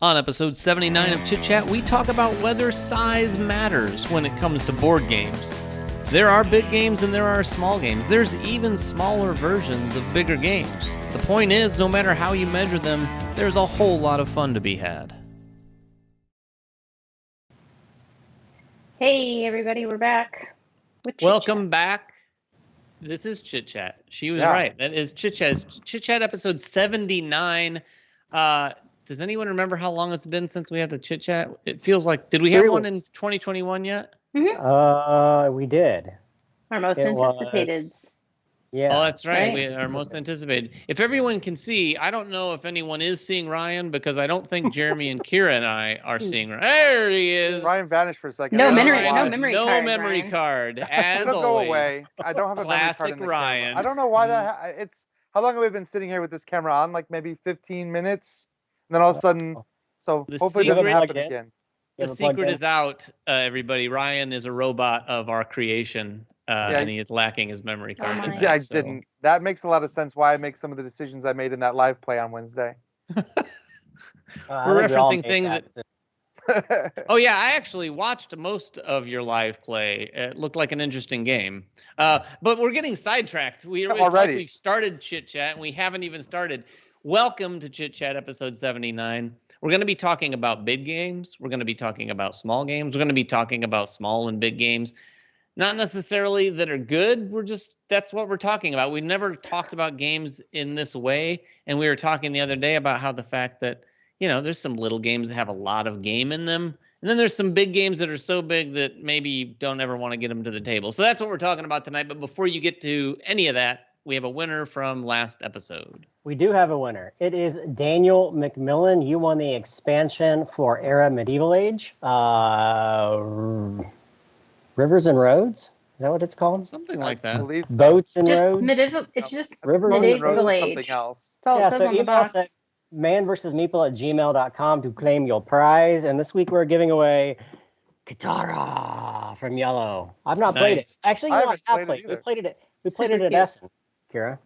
On episode 79 of Chit Chat, we talk about whether size matters when it comes to board games. There are big games and there are small games. There's even smaller versions of bigger games. The point is, no matter how you measure them, there's a whole lot of fun to be had. Hey everybody, we're back with Chit Welcome back. This is Chit Chat. She was right. That is Chit Chat. It's Chit Chat episode 79. Does anyone remember how long it's been since we had the Chit Chat? It feels like, did we have one in 2021 yet? We did. Our most anticipated. Yeah. Oh, that's right. We are most anticipated. If everyone can see, I don't know if anyone is seeing Ryan because I don't think Jeremy and Kira and I are seeing Ryan. There he is. Ryan vanished for a second. No memory card. As It'll always. go away. I don't have a memory card Classic in the Ryan. camera. I don't know why that. It's how long have we been sitting here with this camera on? Like maybe 15 minutes, and then all of a sudden. So hopefully it doesn't happen again. The secret is out, everybody. Ryan is a robot of our creation. And he is lacking his memory card. I didn't. That makes a lot of sense why I make some of the decisions I made in that live play on Wednesday. We're referencing things that... Oh, yeah, I actually watched most of your live play. It looked like an interesting game. But we're getting sidetracked. It's like we've started Chit Chat, and we haven't even started. Welcome to Chit Chat episode 79. We're going to be talking about big games. We're going to be talking about small games. We're going to be talking about small and big games. Not necessarily that are good. That's what we're talking about. We've never talked about games in this way. And we were talking the other day about how the fact that, there's some little games that have a lot of game in them. And then there's some big games that are so big that maybe you don't ever want to get them to the table. So that's what we're talking about tonight. But before you get to any of that, we have a winner from last episode. We do have a winner. It is Daniel McMillan. You won the expansion for Era Medieval Age. Rivers and Roads? Is that what it's called? Something like that. So. Boats and Roads? It's just Rivers Medieval Age. Something else. That's all it says on the email box. us at manversusmeeple@gmail.com to claim your prize. And this week we're giving away Katara from Yellow. I've not played it. Actually, I have played it. We played it at Essen, Kira.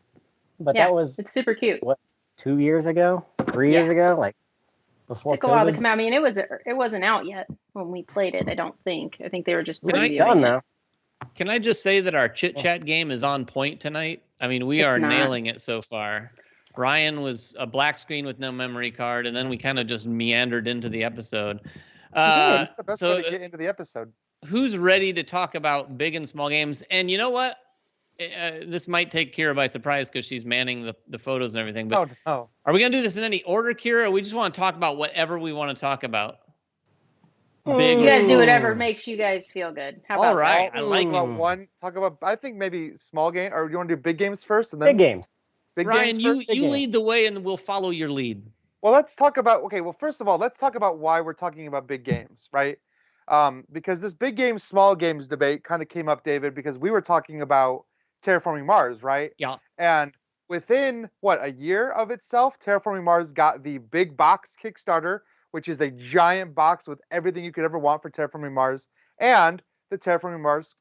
But that was... It's super cute. What, 2 years ago? 3 years ago? Like, before It took a while to come out. I mean, it wasn't out yet when we played it, I don't think. I think they were just previewing it. Can I just say that our Chit Chat game is on point tonight? I mean, we are nailing it so far. Ryan was a black screen with no memory card, and then we kind of just meandered into the episode. The best way to get into the episode. Who's ready to talk about big and small games? And you know what? This might take Kira by surprise because she's manning the photos and everything. But are we going to do this in any order, Kira? Or we just want to talk about whatever we want to talk about? Big. You guys do whatever makes you guys feel good. How about all right, that? I like it. Talk about I think maybe small game, or you want to do big games first and then big games. Ryan, you lead the way, and we'll follow your lead. Well, let's talk about. Okay, well, first of all, let's talk about why we're talking about big games, right? Because this big games, small games debate kind of came up, David, because we were talking about Terraforming Mars, right? Yeah. And within a year of itself, Terraforming Mars got the big box Kickstarter, which is a giant box with everything you could ever want for Terraforming Mars, and the Terraforming Mars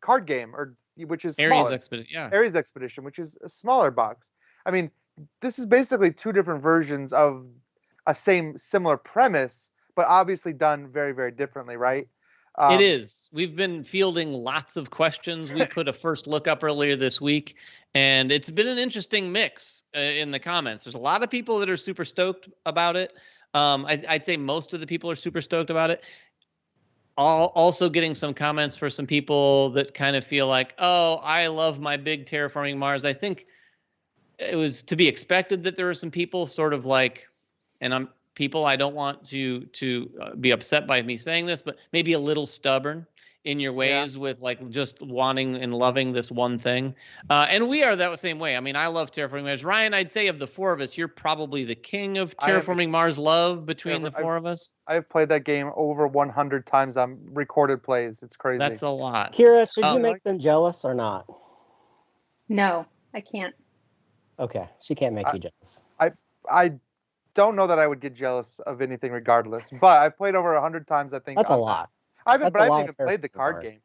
card game, which is Ares Expedition. Ares Expedition, which is a smaller box. I mean, this is basically two different versions of a similar premise, but obviously done very, very differently, right? It is. We've been fielding lots of questions. We put a first look up earlier this week, and it's been an interesting mix in the comments. There's a lot of people that are super stoked about it. I'd say most of the people are super stoked about it. Also getting some comments for some people that kind of feel like, oh, I love my big Terraforming Mars. I think it was to be expected that there were some people sort of like, and I don't want to be upset by me saying this, but maybe a little stubborn in your ways with like just wanting and loving this one thing. And we are that same way. I mean, I love Terraforming Mars. Ryan, I'd say of the four of us, you're probably the king of Terraforming Mars love between the four of us. I've played that game over 100 times on recorded plays. It's crazy. That's a lot. Kira, should you make them jealous or not? No, I can't. Okay, she can't make you jealous. I don't know that I would get jealous of anything regardless, but I've played over 100 times, I think. That's a lot. I haven't even played the card game.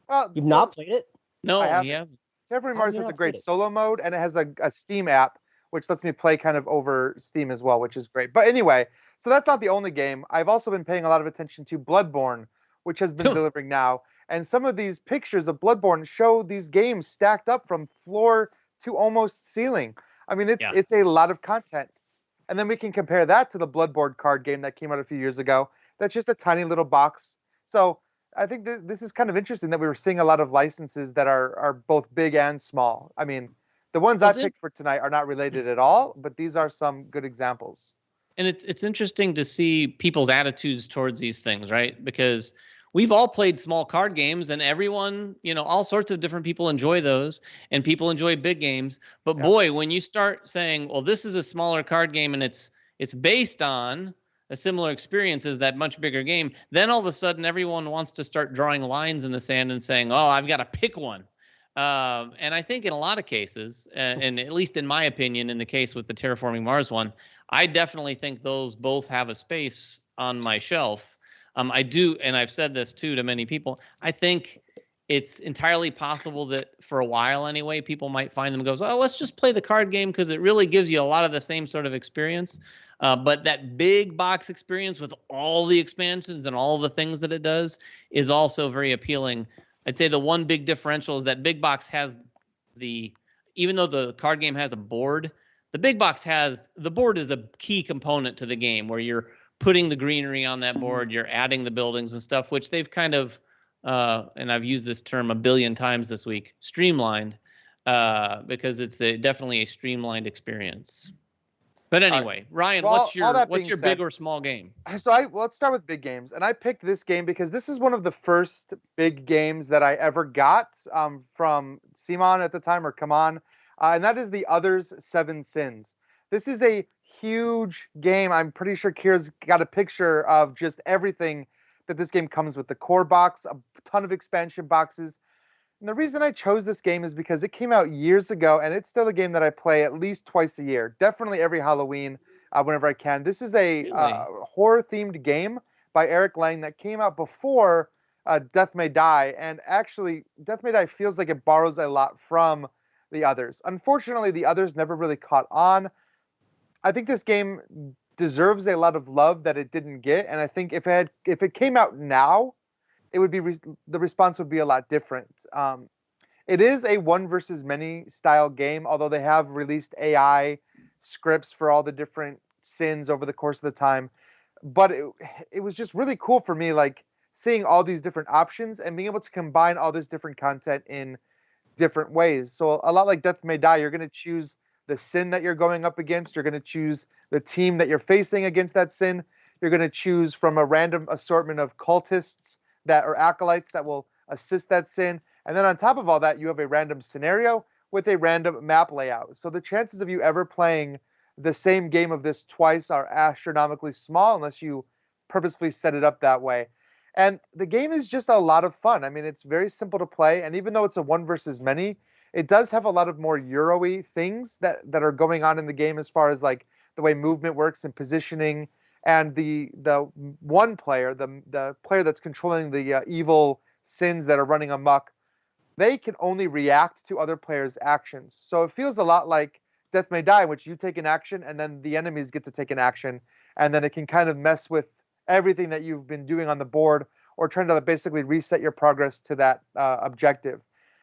Well, you've not played it? No, he hasn't. Terraforming Mars has a great solo mode, and it has a Steam app which lets me play kind of over Steam as well, which is great. But anyway, so that's not the only game. I've also been paying a lot of attention to Bloodborne, which has been delivering now. And some of these pictures of Bloodborne show these games stacked up from floor to almost ceiling. I mean, it's a lot of content. And then we can compare that to the Bloodborne card game that came out a few years ago. That's just a tiny little box. So I think this is kind of interesting that we were seeing a lot of licenses that are both big and small. I mean, the ones I picked for tonight are not related at all, but these are some good examples. And it's interesting to see people's attitudes towards these things, right? Because we've all played small card games, and everyone, all sorts of different people enjoy those, and people enjoy big games. But boy, when you start saying, well, this is a smaller card game and it's based on a similar experience as that much bigger game, then all of a sudden everyone wants to start drawing lines in the sand and saying, oh, I've got to pick one. And I think in a lot of cases, and at least in my opinion, in the case with the Terraforming Mars one, I definitely think those both have a space on my shelf. I do, and I've said this too to many people, I think it's entirely possible that for a while anyway, people might find them and goes, oh, let's just play the card game because it really gives you a lot of the same sort of experience. But that big box experience with all the expansions and all the things that it does is also very appealing. I'd say the one big differential is that big box has even though the card game has a board, the big box the board is a key component to the game where you're putting the greenery on that board, you're adding the buildings and stuff, which they've kind of, and I've used this term a billion times this week, streamlined, because it's definitely a streamlined experience. But anyway, Ryan, what's your big or small game? So let's start with big games. And I picked this game because this is one of the first big games that I ever got from Simon at the time, or Come On. And that is The Others 7 Sins. This is a huge game. I'm pretty sure Kira's got a picture of just everything that this game comes with. The core box, a ton of expansion boxes. And the reason I chose this game is because it came out years ago, and it's still a game that I play at least twice a year. Definitely every Halloween, whenever I can. This is a horror-themed game by Eric Lang that came out before Death May Die. And actually, Death May Die feels like it borrows a lot from The Others. Unfortunately, The Others never really caught on. I think this game deserves a lot of love that it didn't get, and I think if it came out now, it would be the response would be a lot different. It is a one versus many style game, although they have released AI scripts for all the different sins over the course of the time. But it was just really cool for me, like seeing all these different options and being able to combine all this different content in different ways. So a lot like Death May Die, you're going to choose the sin that you're going up against. You're going to choose the team that you're facing against that sin. You're going to choose from a random assortment of cultists that are acolytes that will assist that sin. And then on top of all that, you have a random scenario with a random map layout. So the chances of you ever playing the same game of this twice are astronomically small unless you purposefully set it up that way. And the game is just a lot of fun. I mean, it's very simple to play. And even though it's a one versus many, it does have a lot of more Euro-y things that are going on in the game as far as like the way movement works and positioning. And the one player, the player that's controlling the evil sins that are running amok, they can only react to other players' actions. So it feels a lot like Death May Die, in which you take an action and then the enemies get to take an action. And then it can kind of mess with everything that you've been doing on the board or trying to basically reset your progress to that objective.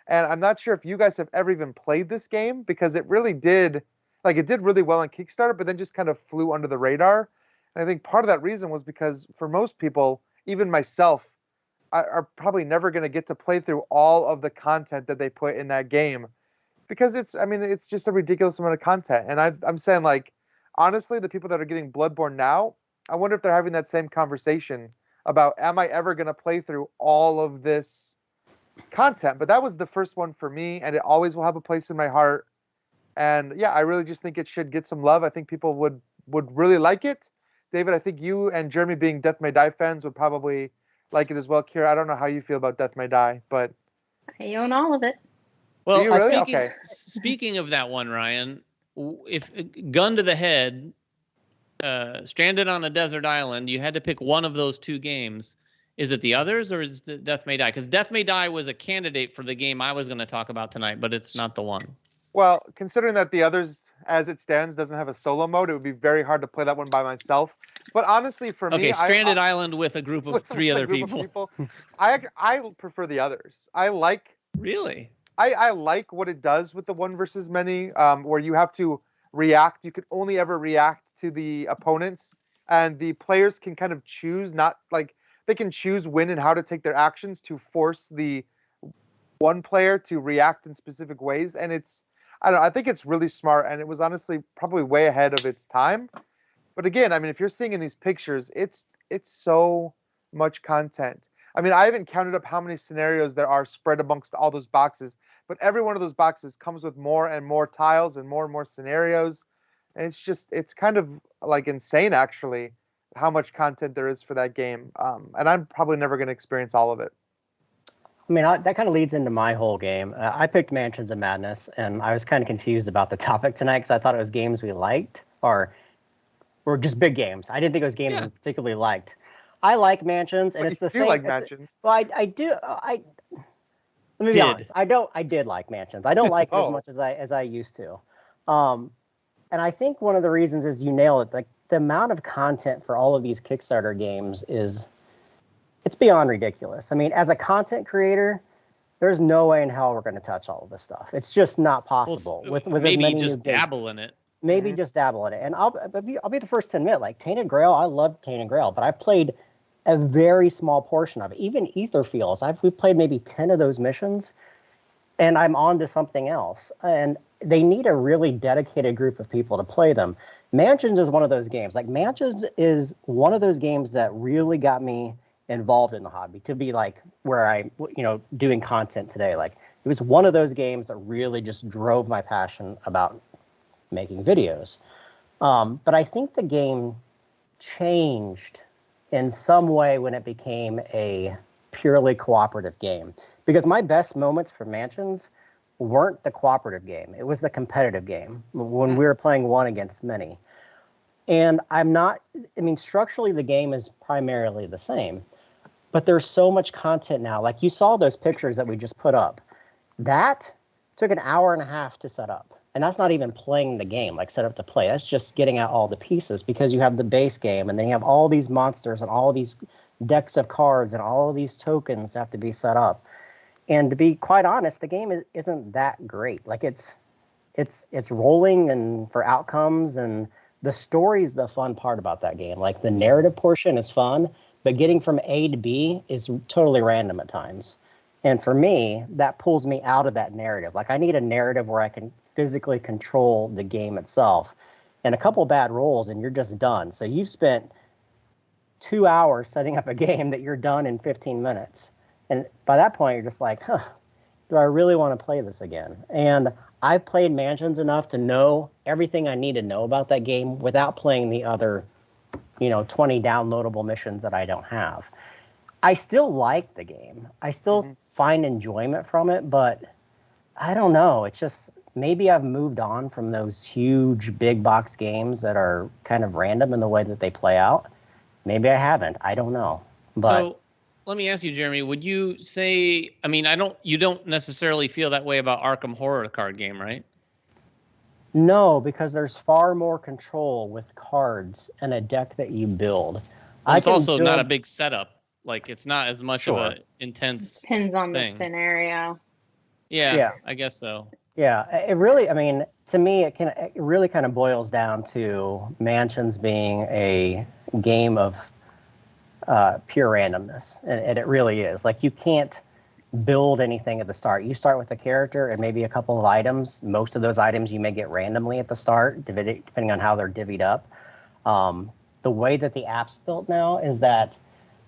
And I'm not sure if you guys have ever even played this game because it really did, it did really well on Kickstarter, but then just kind of flew under the radar. And I think part of that reason was because for most people, even myself, are probably never going to get to play through all of the content that they put in that game because it's just a ridiculous amount of content. And I'm saying, like, honestly, the people that are getting Bloodborne now, I wonder if they're having that same conversation about, am I ever going to play through all of this content? But that was the first one for me, and it always will have a place in my heart. And yeah, I really just think it should get some love. I think people would really like it. David, I think you and Jeremy, being Death May Die fans, would probably like it as well. Kira, I don't know how you feel about Death May Die, but I own all of it. Well, really? Speaking of that one, Ryan, if gun to the head, stranded on a desert island, you had to pick one of those two games. Is it The Others or is it Death May Die? Because Death May Die was a candidate for the game I was going to talk about tonight, but it's not the one. Well, considering that the others, as it stands, doesn't have a solo mode, it would be very hard to play that one by myself. But honestly, for me, Stranded Island with a group of three other people. I prefer the others. Really? I like what it does with the one versus many, where you have to react. You can only ever react to the opponents, and the players can kind of choose, not like they can choose when and how to take their actions to force the one player to react in specific ways. And I don't know, I think it's really smart, and it was honestly probably way ahead of its time. But again, I mean, if you're seeing in these pictures, it's so much content. I mean, I haven't counted up how many scenarios there are spread amongst all those boxes, but every one of those boxes comes with more and more tiles and more scenarios. And it's kind of like insane, actually, how much content there is for that game. And I'm probably never going to experience all of it. I mean, that kind of leads into my whole game. I picked Mansions of Madness, and I was kind of confused about the topic tonight because I thought it was games we liked or just big games. I didn't think it was games we particularly liked. I like Mansions, and it's the same. Like Mansions? Well, I do. Let me be honest. I did like Mansions. I don't like it as much as I used to. And I think one of the reasons is you nail it. Like the amount of content for all of these Kickstarter games it's beyond ridiculous. I mean, as a content creator, there's no way in hell we're going to touch all of this stuff. It's just not possible. With maybe as many just dabble in it. Maybe just dabble in it. And I'll be the first to admit, like Tainted Grail, I love Tainted Grail, but I played a very small portion of it. Even Etherfields, we've played maybe 10 of those missions, and I'm on to something else. And they need a really dedicated group of people to play them. Mansions is one of those games. Like Mansions is one of those games that really got me involved in the hobby to be like where I, doing content today. Like it was one of those games that really just drove my passion about making videos. But I think the game changed in some way when it became a purely cooperative game. Because my best moments for Mansions weren't the cooperative game. It was the competitive game when we were playing one against many. And structurally the game is primarily the same, but there's so much content now. Like you saw those pictures that we just put up. That took an hour and a half to set up. And that's not even playing the game, like set up to play. That's just getting out all the pieces because you have the base game and then you have all these monsters and all these decks of cards and all of these tokens have to be set up. And to be quite honest, the game isn't that great. Like it's rolling and for outcomes, and the story's the fun part about that game. Like the narrative portion is fun, but getting from A to B is totally random at times. And for me, that pulls me out of that narrative. Like I need a narrative where I can physically control the game itself. And a couple bad rolls and you're just done. So you've spent 2 hours setting up a game that you're done in 15 minutes. And by that point, you're just like, do I really want to play this again? And I've played Mansions enough to know everything I need to know about that game without playing the other, 20 downloadable missions that I don't have. I still like the game. I still find enjoyment from it, but I don't know. It's just maybe I've moved on from those huge big box games that are kind of random in the way that they play out. Maybe I haven't. I don't know. But so let me ask you, Jeremy, would you say, you don't necessarily feel that way about Arkham Horror card game, right? No, because there's far more control with cards and a deck that you build. Well, it's also not a big setup. Like it's not as much of an intense Depends on thing. the scenario. Yeah, I guess so. Yeah, it really, to me, it really kind of boils down to Mansions being a game of pure randomness, and it really is. Like you can't build anything at the start. You start with a character and maybe a couple of items. Most of those items you may get randomly at the start, depending on how they're divvied up. The way that the app's built now is that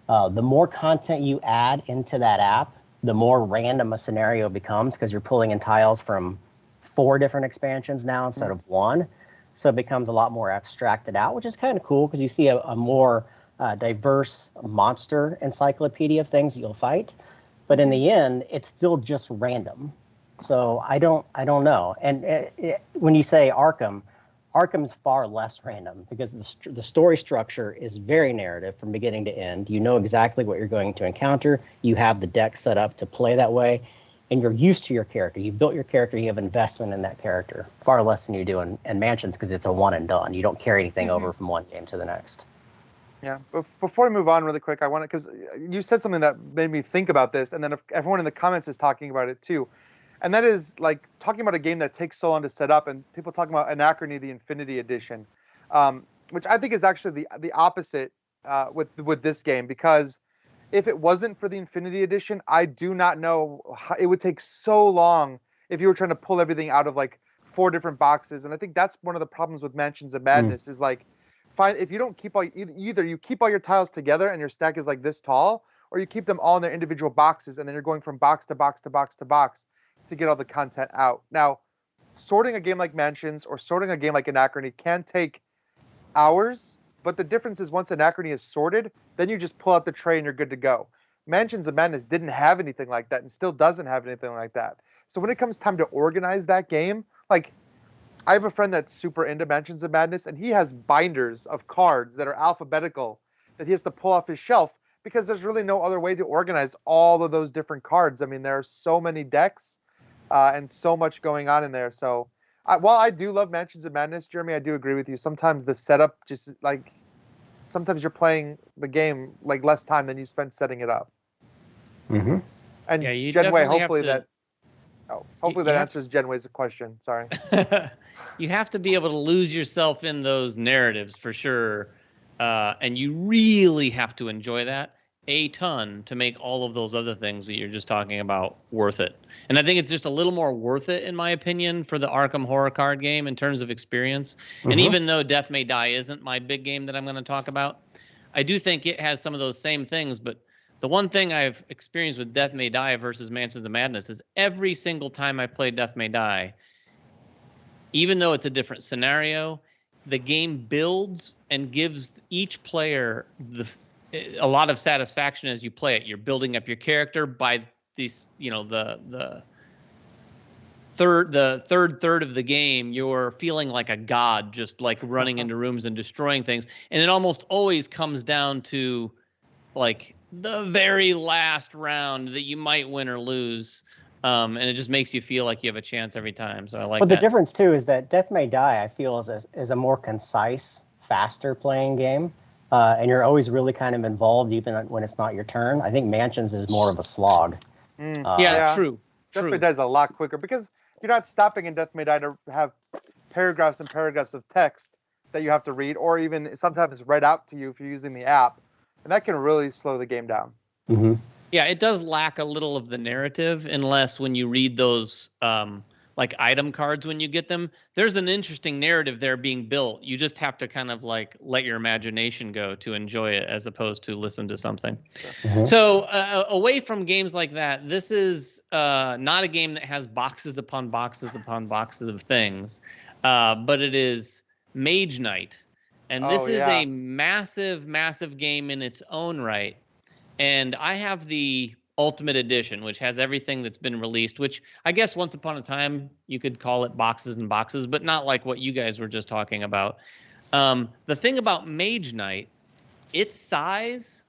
the more content you add into that app, the more random a scenario becomes because you're pulling in tiles from 4 different expansions now instead of 1. So it becomes a lot more abstracted out, which is kind of cool because you see a more diverse monster encyclopedia of things that you'll fight. But in the end, it's still just random. So I don't know. And when you say Arkham's far less random because the story structure is very narrative from beginning to end. You know exactly what you're going to encounter. You have the deck set up to play that way. and you're used to your character. You've built your character, you have investment in that character, far less than you do in Mansions because it's a one and done. You don't carry anything over from one game to the next. Yeah, but before we move on really quick, I want to, because you said something that made me think about this, and then if everyone in the comments is talking about it too. And that is like talking about a game that takes so long to set up, and people talking about Anachrony, the Infinity Edition, which I think is actually the opposite with this game, because if it wasn't for the Infinity Edition, I do not know how, it would take so long if you were trying to pull everything out of like 4 different boxes. And I think that's one of the problems with Mansions of Madness is like, if you don't keep either you keep all your tiles together and your stack is like this tall, or you keep them all in their individual boxes, and then you're going from box to box to box to box to get all the content out. Now, sorting a game like Mansions or sorting a game like Anachrony can take hours, but the difference is once Anachrony is sorted, then you just pull out the tray and you're good to go. Mansions of Madness didn't have anything like that and still doesn't have anything like that. So when it comes time to organize that game, like I have a friend that's super into Mansions of Madness, and he has binders of cards that are alphabetical that he has to pull off his shelf because there's really no other way to organize all of those different cards. I mean, there are so many decks and so much going on in there. So while I do love Mansions of Madness, Jeremy, I do agree with you. Sometimes the setup just like, sometimes you're playing the game like less time than you spend setting it up. Mm-hmm. And yeah, you Genway, hopefully that answers Genway's question. Sorry. You have to be able to lose yourself in those narratives for sure. And you really have to enjoy that a ton to make all of those other things that you're just talking about worth it. And I think it's just a little more worth it, in my opinion, for the Arkham horror card game in terms of experience. And even though Death May Die isn't my big game that I'm going to talk about, I do think it has some of those same things. But the one thing I've experienced with Death May Die versus Mansions of Madness is every single time I played Death May Die, even though it's a different scenario, the game builds and gives each player a lot of satisfaction as you play it. You're building up your character by these, the third third of the game. You're feeling like a god, just like running into rooms and destroying things. And it almost always comes down to like the very last round that you might win or lose. And it just makes you feel like you have a chance every time. So I like that. But the difference too is that Death May Die, I feel, is a more concise, faster playing game. And you're always really kind of involved even when it's not your turn. I think Mansions is more of a slog. Yeah, true. Death May Die is a lot quicker because you're not stopping in Death May Die to have paragraphs and paragraphs of text that you have to read, or even sometimes read out to you if you're using the app. And that can really slow the game down. Mm-hmm. Yeah, it does lack a little of the narrative, unless when you read those like item cards when you get them, there's an interesting narrative there being built. You just have to kind of like let your imagination go to enjoy it as opposed to listen to something. So away from games like that, this is not a game that has boxes upon boxes upon boxes of things, but it is Mage Knight. And this is a massive, massive game in its own right. And I have the Ultimate Edition, which has everything that's been released, which I guess once upon a time you could call it boxes and boxes, but not like what you guys were just talking about. The thing about Mage Knight, its size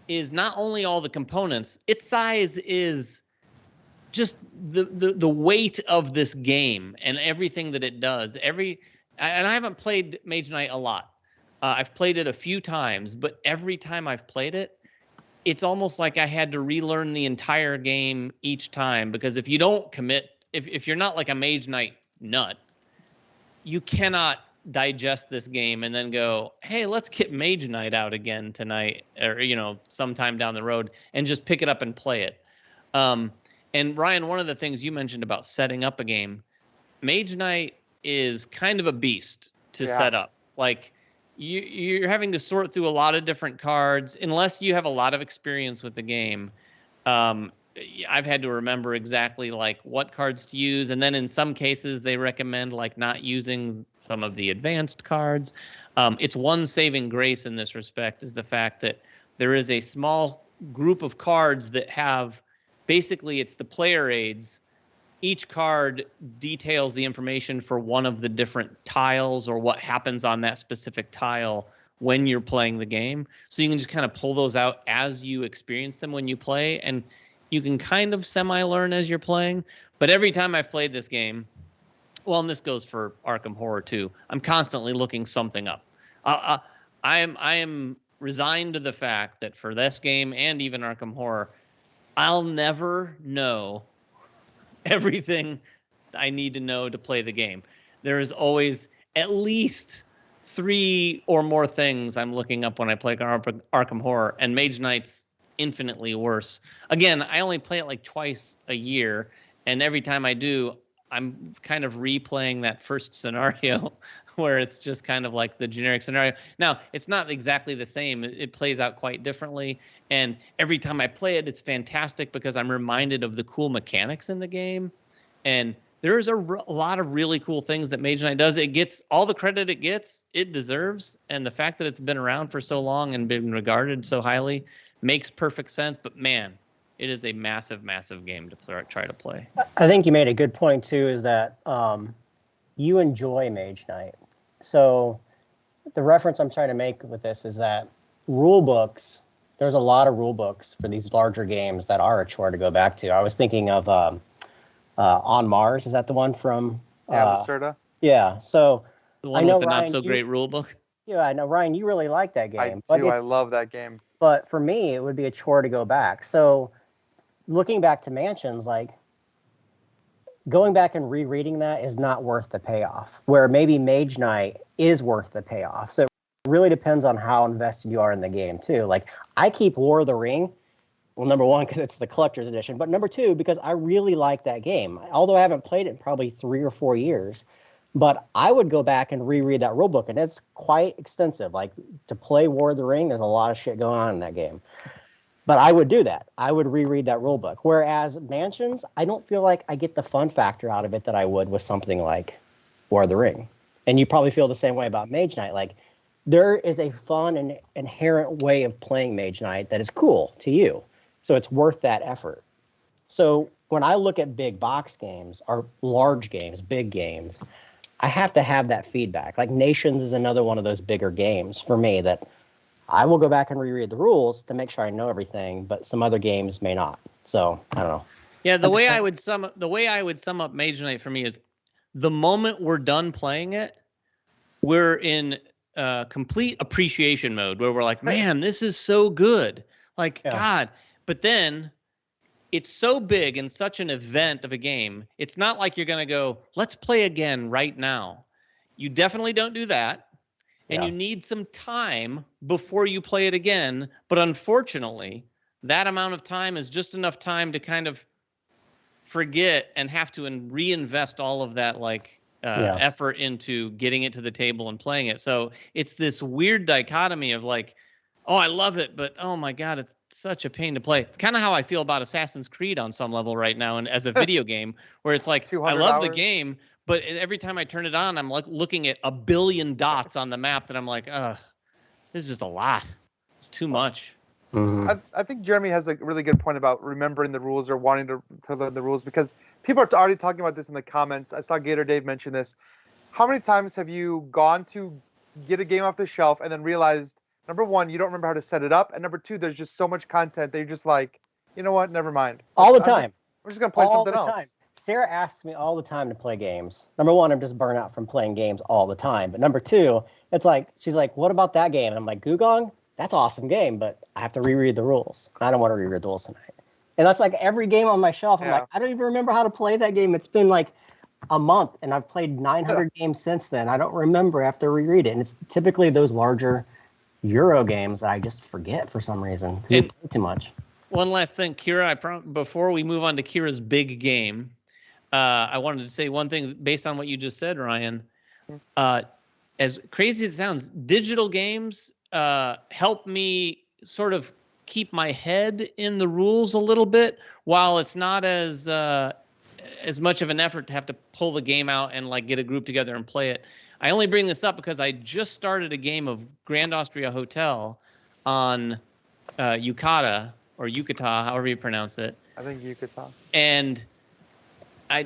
is not only all the components, its size is just the weight of this game and everything that it does. And I haven't played Mage Knight a lot. I've played it a few times, but every time I've played it, it's almost like I had to relearn the entire game each time, because if you don't commit, if you're not like a Mage Knight nut, you cannot digest this game and then go, hey, let's get Mage Knight out again tonight, or sometime down the road, and just pick it up and play it. And Ryan, one of the things you mentioned about setting up a game, Mage Knight is kind of a beast to set up. Like, you're having to sort through a lot of different cards unless you have a lot of experience with the game. I've had to remember exactly like what cards to use, and then in some cases they recommend like not using some of the advanced cards. It's one saving grace in this respect is the fact that there is a small group of cards that have basically it's the player aids. Each card details the information for one of the different tiles or what happens on that specific tile when you're playing the game. So you can just kind of pull those out as you experience them when you play. And you can kind of semi-learn as you're playing. But every time I've played this game, well, and this goes for Arkham Horror too, I'm constantly looking something up. I am resigned to the fact that for this game and even Arkham Horror, I'll never know everything I need to know to play the game. There is always at least 3 or more things I'm looking up when I play Arkham Horror, and Mage Knight's infinitely worse. Again, I only play it like twice a year, and every time I do, I'm kind of replaying that first scenario where it's just kind of like the generic scenario. Now, it's not exactly the same. It plays out quite differently. And every time I play it, it's fantastic because I'm reminded of the cool mechanics in the game. And there's a lot of really cool things that Mage Knight does. It gets all the credit it deserves. And the fact that it's been around for so long and been regarded so highly makes perfect sense. But man, it is a massive, massive game to try to play. I think you made a good point too, is that you enjoy Mage Knight. So the reference I'm trying to make with this is that rule books, there's a lot of rule books for these larger games that are a chore to go back to. I was thinking of On Mars. Is that the one from? Lacerda. Yeah. So the one with the not so great rule book. Yeah, I know, Ryan, you really like that game. I love that game. But for me, it would be a chore to go back. So looking back to Mansions, like going back and rereading that is not worth the payoff, where maybe Mage Knight is worth the payoff. So it really depends on how invested you are in the game too. Like I keep War of the Ring, well, number one, because it's the collector's edition, but number two, because I really like that game. Although I haven't played it in probably 3 or 4 years, but I would go back and reread that rulebook, and it's quite extensive. Like to play War of the Ring, there's a lot of shit going on in that game. But I would do that. I would reread that rule book. Whereas Mansions, I don't feel like I get the fun factor out of it that I would with something like War of the Ring. And you probably feel the same way about Mage Knight. Like there is a fun and inherent way of playing Mage Knight that is cool to you. So it's worth that effort. So when I look at big box games or large games, big games, I have to have that feedback. Like Nations is another one of those bigger games for me that I will go back and reread the rules to make sure I know everything, but some other games may not. So I don't know. Yeah, the way I would sum up Mage Knight for me is the moment we're done playing it, we're in complete appreciation mode where we're like, man, this is so good. Like, yeah. God. But then it's so big and such an event of a game. It's not like you're going to go, let's play again right now. You definitely don't do that. And you need some time before you play it again. But unfortunately, that amount of time is just enough time to kind of forget and have to reinvest all of that effort into getting it to the table and playing it. So it's this weird dichotomy of like, oh, I love it, but oh my God, it's such a pain to play. It's kind of how I feel about Assassin's Creed on some level right now, and as a video game, where it's like I love the game, but every time I turn it on, I'm like looking at a billion dots on the map that I'm like, this is just a lot. It's too much. Mm-hmm. I think Jeremy has a really good point about remembering the rules or wanting to learn the rules, because people are already talking about this in the comments. I saw Gator Dave mention this. How many times have you gone to get a game off the shelf and then realized, number one, you don't remember how to set it up, and number two, there's just so much content that you're just like, you know what, never mind. All the time. I'm just going to play something else. Time. Sarah asks me all the time to play games. Number one, I'm just burnt out from playing games all the time. But number two, it's like, she's like, what about that game? And I'm like, Gugong? That's an awesome game, but I have to reread the rules. I don't want to reread the rules tonight. And that's like every game on my shelf. I'm like, I don't even remember how to play that game. It's been like a month, and I've played 900 games since then. I don't remember. I have to reread it. And it's typically those larger Euro games that I just forget for some reason. You play too much. One last thing, Kira, before we move on to Kira's big game, I wanted to say one thing based on what you just said, Ryan. As crazy as it sounds, digital games help me sort of keep my head in the rules a little bit, while it's not as much of an effort to have to pull the game out and like get a group together and play it. I only bring this up because I just started a game of Grand Austria Hotel on Yucata, or Yucata, however you pronounce it. I think Yucata. And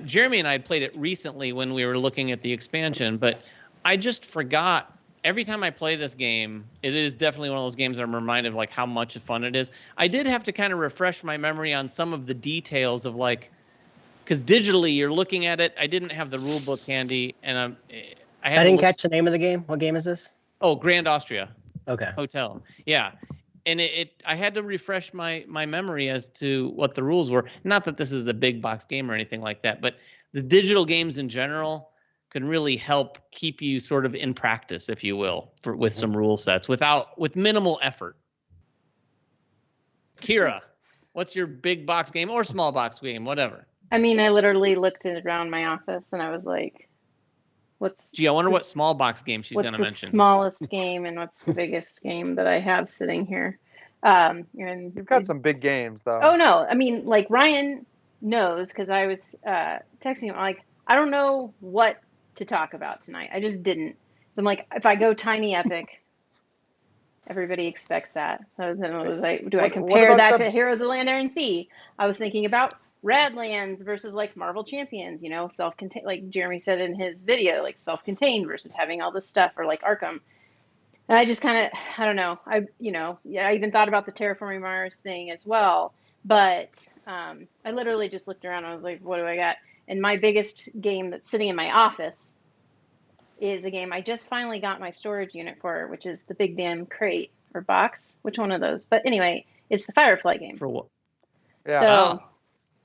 Jeremy and I had played it recently when we were looking at the expansion, but I just forgot every time I play this game, it is definitely one of those games I'm reminded of like how much fun it is. I did have to kind of refresh my memory on some of the details of like, because digitally you're looking at it. I didn't have the rule book handy, and I didn't catch the name of the game. What game is this? Oh, Grand Austria. Okay. Hotel. Yeah. And I had to refresh my memory as to what the rules were. Not that this is a big box game or anything like that, but the digital games in general can really help keep you sort of in practice, if you will, with some rule sets with minimal effort. Kira, what's your big box game or small box game, whatever? I mean, I literally looked around my office and I was like, I wonder what small box game she's going to mention. What's the smallest game and what's the biggest game that I have sitting here? And you've got some big games, though. Oh, no. I mean, like, Ryan knows because I was texting him, like, I don't know what to talk about tonight. I just didn't. So I'm like, if I go Tiny Epic, everybody expects that. So then I was like, do I compare that to Heroes of Land, Air, and Sea? I was thinking about Radlands versus like Marvel Champions, you know, self-contained, like Jeremy said in his video, like self-contained versus having all this stuff, or like Arkham. And I just kind of, I don't know. I even thought about the Terraforming Mars thing as well. But I literally just looked around and I was like, what do I got? And my biggest game that's sitting in my office is a game I just finally got my storage unit for, which is the Big Damn Crate or box. Which one of those? But anyway, it's the Firefly game. For what? Yeah. So,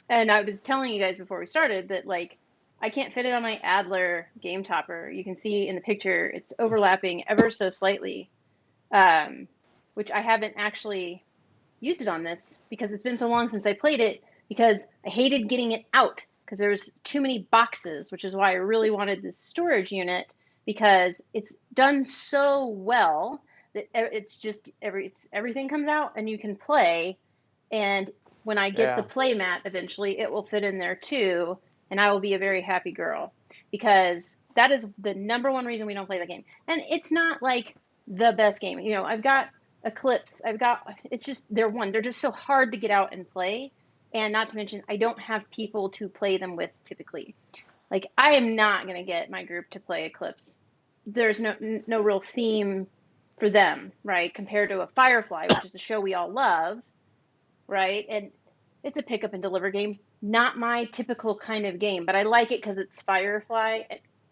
and I was telling you guys before we started that like I can't fit it on my Adler game topper. You can see in the picture it's overlapping ever so slightly, which I haven't actually used it on this because it's been so long since I played it, because I hated getting it out because there was too many boxes, which is why I really wanted this storage unit, because it's done so well that it's just everything comes out and you can play. And when I get the play mat eventually, it will fit in there too, and I will be a very happy girl, because that is the number one reason we don't play the game. And it's not like the best game. You know, I've got Eclipse. It's just, they're just so hard to get out and play. And not to mention, I don't have people to play them with typically. Like, I am not going to get my group to play Eclipse. There's no real theme for them, right? Compared to a Firefly, which is a show we all love, right? And it's a pick up and deliver game. Not my typical kind of game, but I like it because it's Firefly.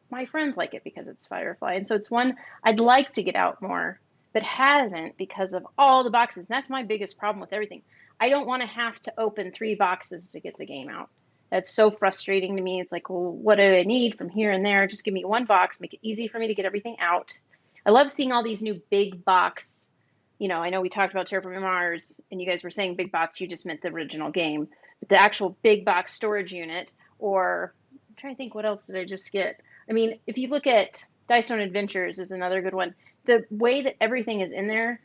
My friends like it because it's Firefly. And so it's one I'd like to get out more, but hasn't because of all the boxes. And that's my biggest problem with everything. I don't want to have to open 3 boxes to get the game out. That's so frustrating to me. It's like, well, what do I need from here and there? Just give me one box, make it easy for me to get everything out. I love seeing all these new big box. You know, I know we talked about Terraforming Mars, and you guys were saying big box, you just meant the original game. But the actual big box storage unit, or I'm trying to think, what else did I just get? I mean, if you look at Dice Stone Adventures is another good one. The way that everything is in there,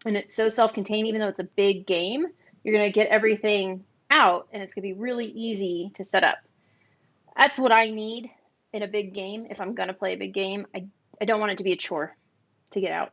and it's so self-contained, even though it's a big game, you're going to get everything out, and it's going to be really easy to set up. That's what I need in a big game. If I'm going to play a big game, I don't want it to be a chore to get out.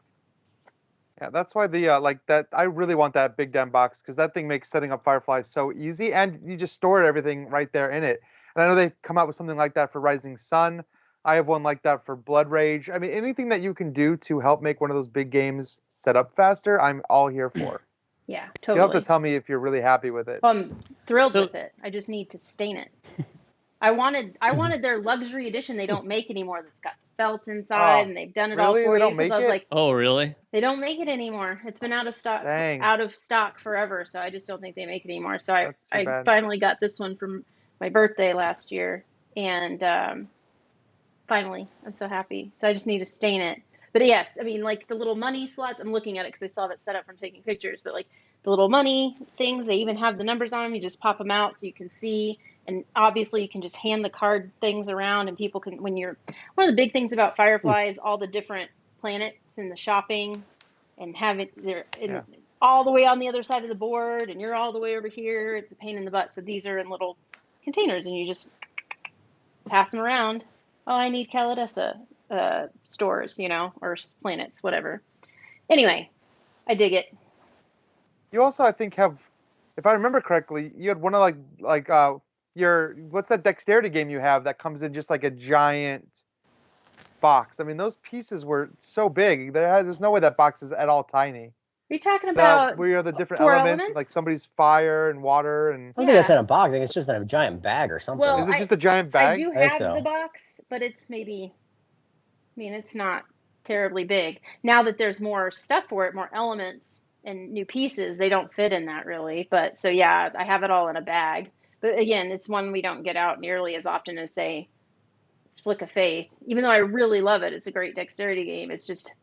Yeah, that's why like that. I really want that big damn box, because that thing makes setting up Firefly so easy, and you just store everything right there in it. And I know they've come out with something like that for Rising Sun. I have one like that for Blood Rage. I mean, anything that you can do to help make one of those big games set up faster, I'm all here for. Yeah, totally. You'll have to tell me if you're really happy with it. I'm thrilled with it. I just need to stain it. I wanted their luxury edition they don't make anymore, that's got felt inside, and they've done it all for they don't you. Make I was it? like, oh, really? They don't make it anymore. It's been out of stock. Dang. Out of stock forever. So I just don't think they make it anymore. So I bad. finally got this one for my birthday last year, and finally, I'm so happy. So I just need to stain it. But yes, I mean, like the little money slots, I'm looking at it because I saw that set up from taking pictures, but like the little money things, they even have the numbers on them. You just pop them out so you can see. And obviously you can just hand the card things around, and people can, one of the big things about Firefly is all the different planets and the shopping, and have it there all the way on the other side of the board, and you're all the way over here. It's a pain in the butt. So these are in little containers, and you just pass them around. Oh, I need Calidessa stores, or planets, whatever. Anyway, I dig it. You also, I think, have, if I remember correctly, you had one of what's that dexterity game you have that comes in just like a giant box. I mean, those pieces were so big. There's no way that box is at all tiny. Are you talking about where the different 4 elements, like somebody's fire and water and? I don't think that's in a box. I think it's just in a giant bag or something. Well, is it just a giant bag? I do have the box, but it's maybe. I mean, it's not terribly big. Now that there's more stuff for it, more elements and new pieces, they don't fit in that really. But so yeah, I have it all in a bag. But again, it's one we don't get out nearly as often as say Flick of Faith. Even though I really love it, it's a great dexterity game. It's just,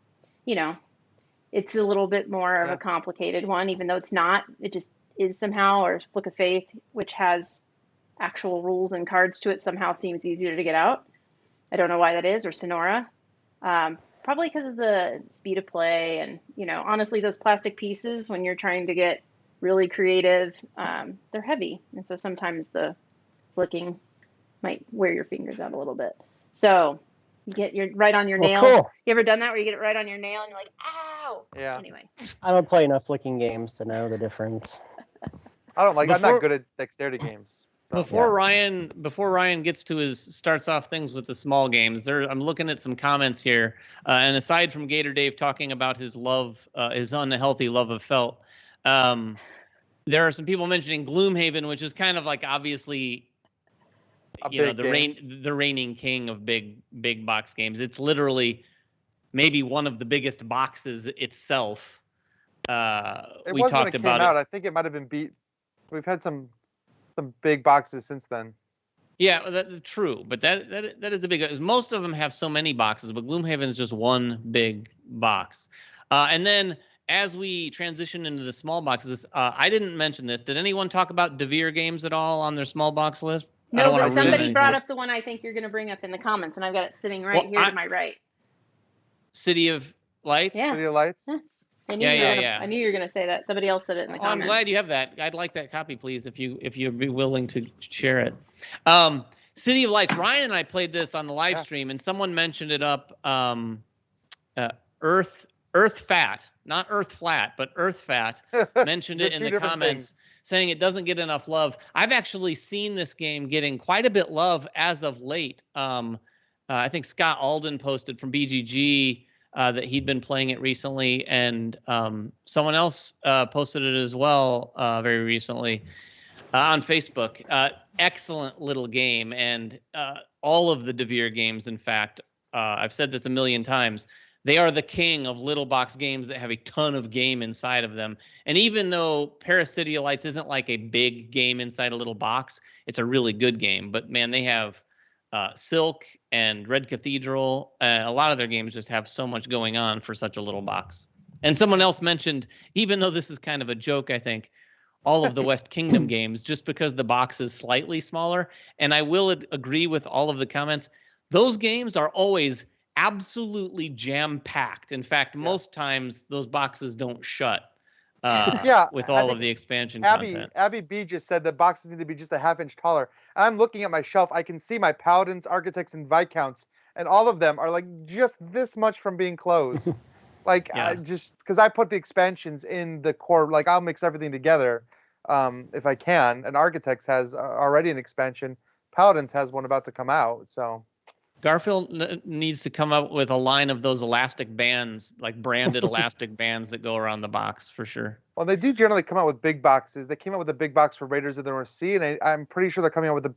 it's a little bit more of a complicated one, even though it's not. It just is somehow, or Flick of Faith, which has actual rules and cards to it, somehow seems easier to get out. I don't know why that is, or Sonora. Probably because of the speed of play and, honestly, those plastic pieces, when you're trying to get really creative, they're heavy. And so sometimes the flicking might wear your fingers out a little bit. So you get your right on your nail. Cool. You ever done that where you get it right on your nail and you're like, ow? Yeah. Anyway. I don't play enough flicking games to know the difference. I'm not good at dexterity games. So. Before Ryan gets to starts off things with the small games, I'm looking at some comments here, and aside from Gator Dave talking about his unhealthy love of felt, there are some people mentioning Gloomhaven, which is kind of like obviously, the reigning king of big box games. It's literally maybe one of the biggest boxes itself. We talked about it. I think it might have been beat. We've had some big boxes since then. Yeah, true, but that is a big. Most of them have so many boxes, but Gloomhaven is just one big box. And then as we transition into the small boxes, I didn't mention this. Did anyone talk about DeVere games at all on their small box list? No, but somebody brought up the one I think you're going to bring up in the comments, and I've got it sitting here to my right. City of Lights? Yeah. City of Lights? Yeah. I knew you were going to say that. Somebody else said it in the comments. I'm glad you have that. I'd like that copy, please, if you'd be willing to share it. City of Lights. Ryan and I played this on the live stream, and someone mentioned it up. Earth Fat, not Earth Flat, but Earth Fat mentioned it in the comments, saying it doesn't get enough love. I've actually seen this game getting quite a bit love as of late. I think Scott Alden posted from BGG that he'd been playing it recently, and someone else posted it as well very recently on Facebook. Excellent little game, and all of the DeVere games, in fact, I've said this a million times, they are the king of little box games that have a ton of game inside of them. And even though Paris City of Lights isn't like a big game inside a little box, it's a really good game. But man, they have Silk and Red Cathedral. A lot of their games just have so much going on for such a little box. And someone else mentioned, even though this is kind of a joke, I think, all of the West Kingdom games, just because the box is slightly smaller. And I will agree with all of the comments. Those games are always absolutely jam-packed. In fact, most times those boxes don't shut with all of the expansion content. Abby B just said that boxes need to be just a half-inch taller. And I'm looking at my shelf. I can see my Paladins, Architects, and Viscounts, and all of them are like just this much from being closed. Just because I put the expansions in the core, like I'll mix everything together if I can. And Architects has already an expansion. Paladins has one about to come out, so... Garfield needs to come up with a line of those elastic bands, like branded elastic bands that go around the box for sure. Well, they do generally come out with big boxes. They came out with a big box for Raiders of the North Sea, and I'm pretty sure they're coming out with a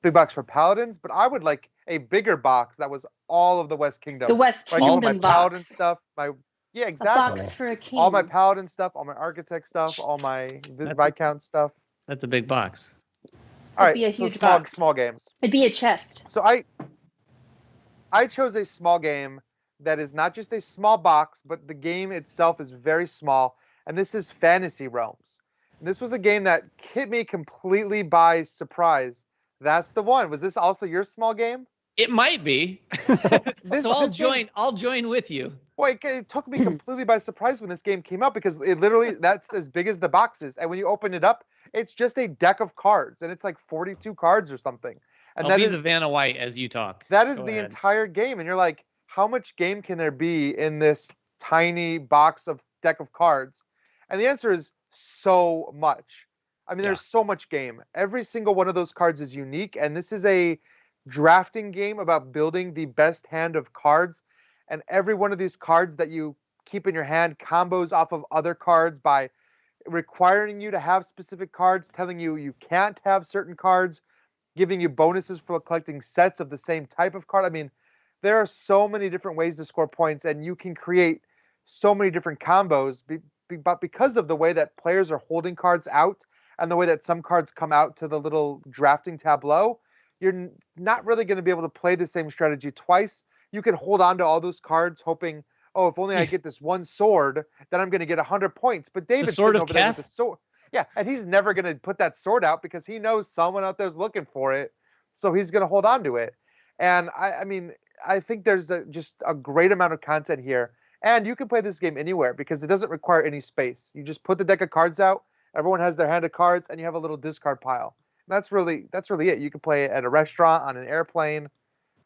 big box for Paladins. But I would like a bigger box that was all of the West Kingdom. The West Kingdom my box. Paladin stuff, exactly. A box for a king. All my Paladin stuff, all my Architect stuff, all my Viscount stuff. That's a big box. All right, be a huge small, box. Small games. It'd be a chest. So I chose a small game that is not just a small box, but the game itself is very small, and this is Fantasy Realms. And this was a game that hit me completely by surprise. That's the one. Was this also your small game? It might be. So I'll join with you. Well, it took me completely by surprise when this game came out because it literally, that's as big as the box is. And when you open it up, it's just a deck of cards, and it's like 42 cards or something. And I'll be the Vanna White as you talk. That is the entire game. And you're like, how much game can there be in this tiny box of deck of cards? And the answer is so much. I mean, there's so much game. Every single one of those cards is unique. And this is a drafting game about building the best hand of cards, and every one of these cards that you keep in your hand combos off of other cards by requiring you to have specific cards, telling you you can't have certain cards, giving you bonuses for collecting sets of the same type of card. I mean, there are so many different ways to score points, and you can create so many different combos. But because of the way that players are holding cards out and the way that some cards come out to the little drafting tableau, you're not really going to be able to play the same strategy twice. You can hold on to all those cards hoping, oh, if only I get this one sword, then I'm going to get 100 points. But David's sitting over there with the sword. Yeah, and he's never going to put that sword out because he knows someone out there's looking for it. So he's going to hold on to it. And I mean, I think there's just a great amount of content here. And you can play this game anywhere because it doesn't require any space. You just put the deck of cards out, everyone has their hand of cards, and you have a little discard pile. And that's really it. You can play it at a restaurant, on an airplane.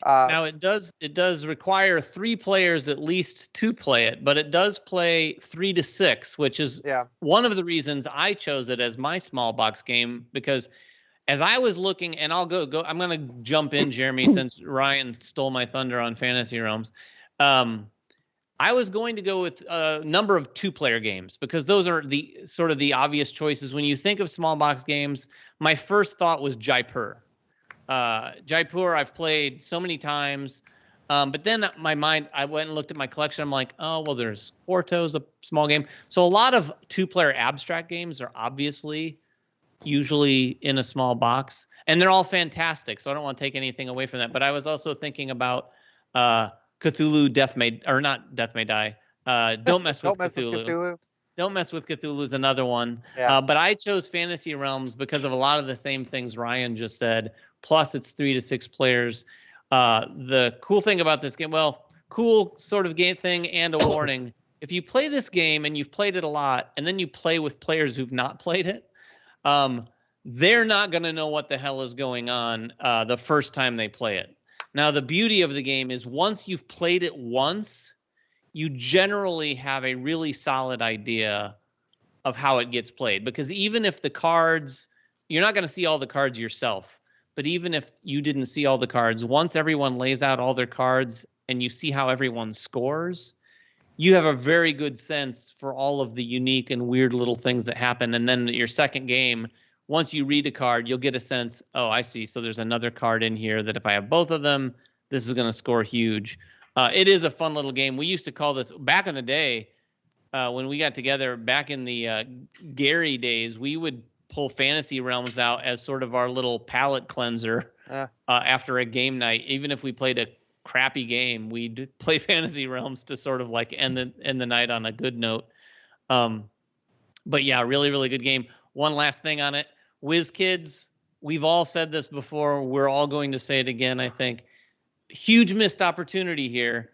Now it does require 3 players at least to play it, but it does play 3 to 6, which is one of the reasons I chose it as my small box game, because as I was looking, and I'll go, I'm going to jump in, Jeremy, since Ryan stole my thunder on Fantasy Realms. I was going to go with a number of 2-player games because those are the sort of the obvious choices. When you think of small box games, my first thought was Jaipur. Jaipur, I've played so many times, but then my mind, I went and looked at my collection. I'm like, oh, well, there's Orto's a small game. So a lot of 2-player abstract games are obviously usually in a small box, and they're all fantastic. So I don't want to take anything away from that. But I was also thinking about Cthulhu, Death May Die. Don't Mess with Cthulhu. Don't Mess with Cthulhu is another one. Yeah. But I chose Fantasy Realms because of a lot of the same things Ryan just said. Plus, it's 3 to 6 players. The cool thing about this game, cool sort of game thing and a warning. If you play this game and you've played it a lot, and then you play with players who've not played it, they're not going to know what the hell is going on the first time they play it. Now, the beauty of the game is once you've played it once, you generally have a really solid idea of how it gets played. Because even if the cards, you're not going to see all the cards yourself, but even if you didn't see all the cards, once everyone lays out all their cards and you see how everyone scores, you have a very good sense for all of the unique and weird little things that happen. And then your second game, once you read a card, you'll get a sense, oh, I see. So there's another card in here that if I have both of them, this is going to score huge. It is a fun little game. We used to call this, back in the day, when we got together, back in the Gary days, we would pull Fantasy Realms out as sort of our little palate cleanser after a game night. Even if we played a crappy game, we'd play Fantasy Realms to sort of like end the night on a good note. But yeah, really, really good game. One last thing on it. WizKids, we've all said this before. We're all going to say it again, I think. Huge missed opportunity here.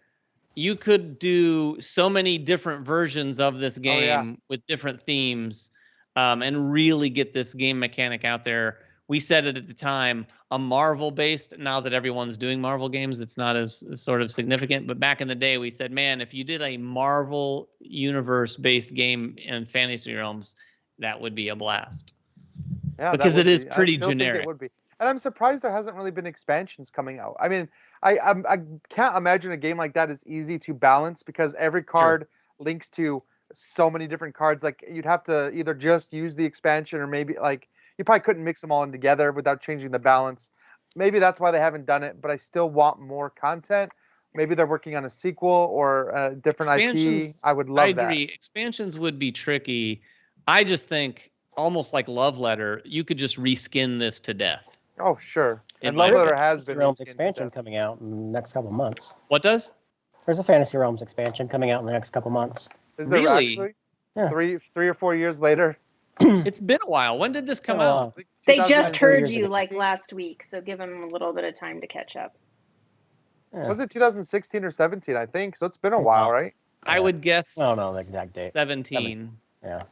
You could do so many different versions of this game with different themes and really get this game mechanic out there. We said it at the time, a Marvel-based, now that everyone's doing Marvel games, it's not as sort of significant. But back in the day, we said, man, if you did a Marvel universe-based game in Fantasy Realms, that would be a blast. Yeah, because it is pretty generic. It would be. And I'm surprised there hasn't really been expansions coming out. I mean, I can't imagine a game like that is easy to balance because every card links to so many different cards. Like you'd have to either just use the expansion or maybe like you probably couldn't mix them all in together without changing the balance. Maybe that's why they haven't done it, but I still want more content. Maybe they're working on a sequel or a different IP. I would love that. I agree. Expansions would be tricky. I just think almost like Love Letter, you could just reskin this to death. Oh, sure. And Love Letter has been Realms expansion coming out in the next couple months. What does? There's a Fantasy Realms expansion coming out in the next couple months. Is there really? Yeah. Three or 4 years later? It's been a while. When did this come out? They just heard you like last week, so give them a little bit of time to catch up. Yeah. Was it 2016 or 17, I think? So it's been a while, right? I would guess. I don't know the exact date. 17. Yeah.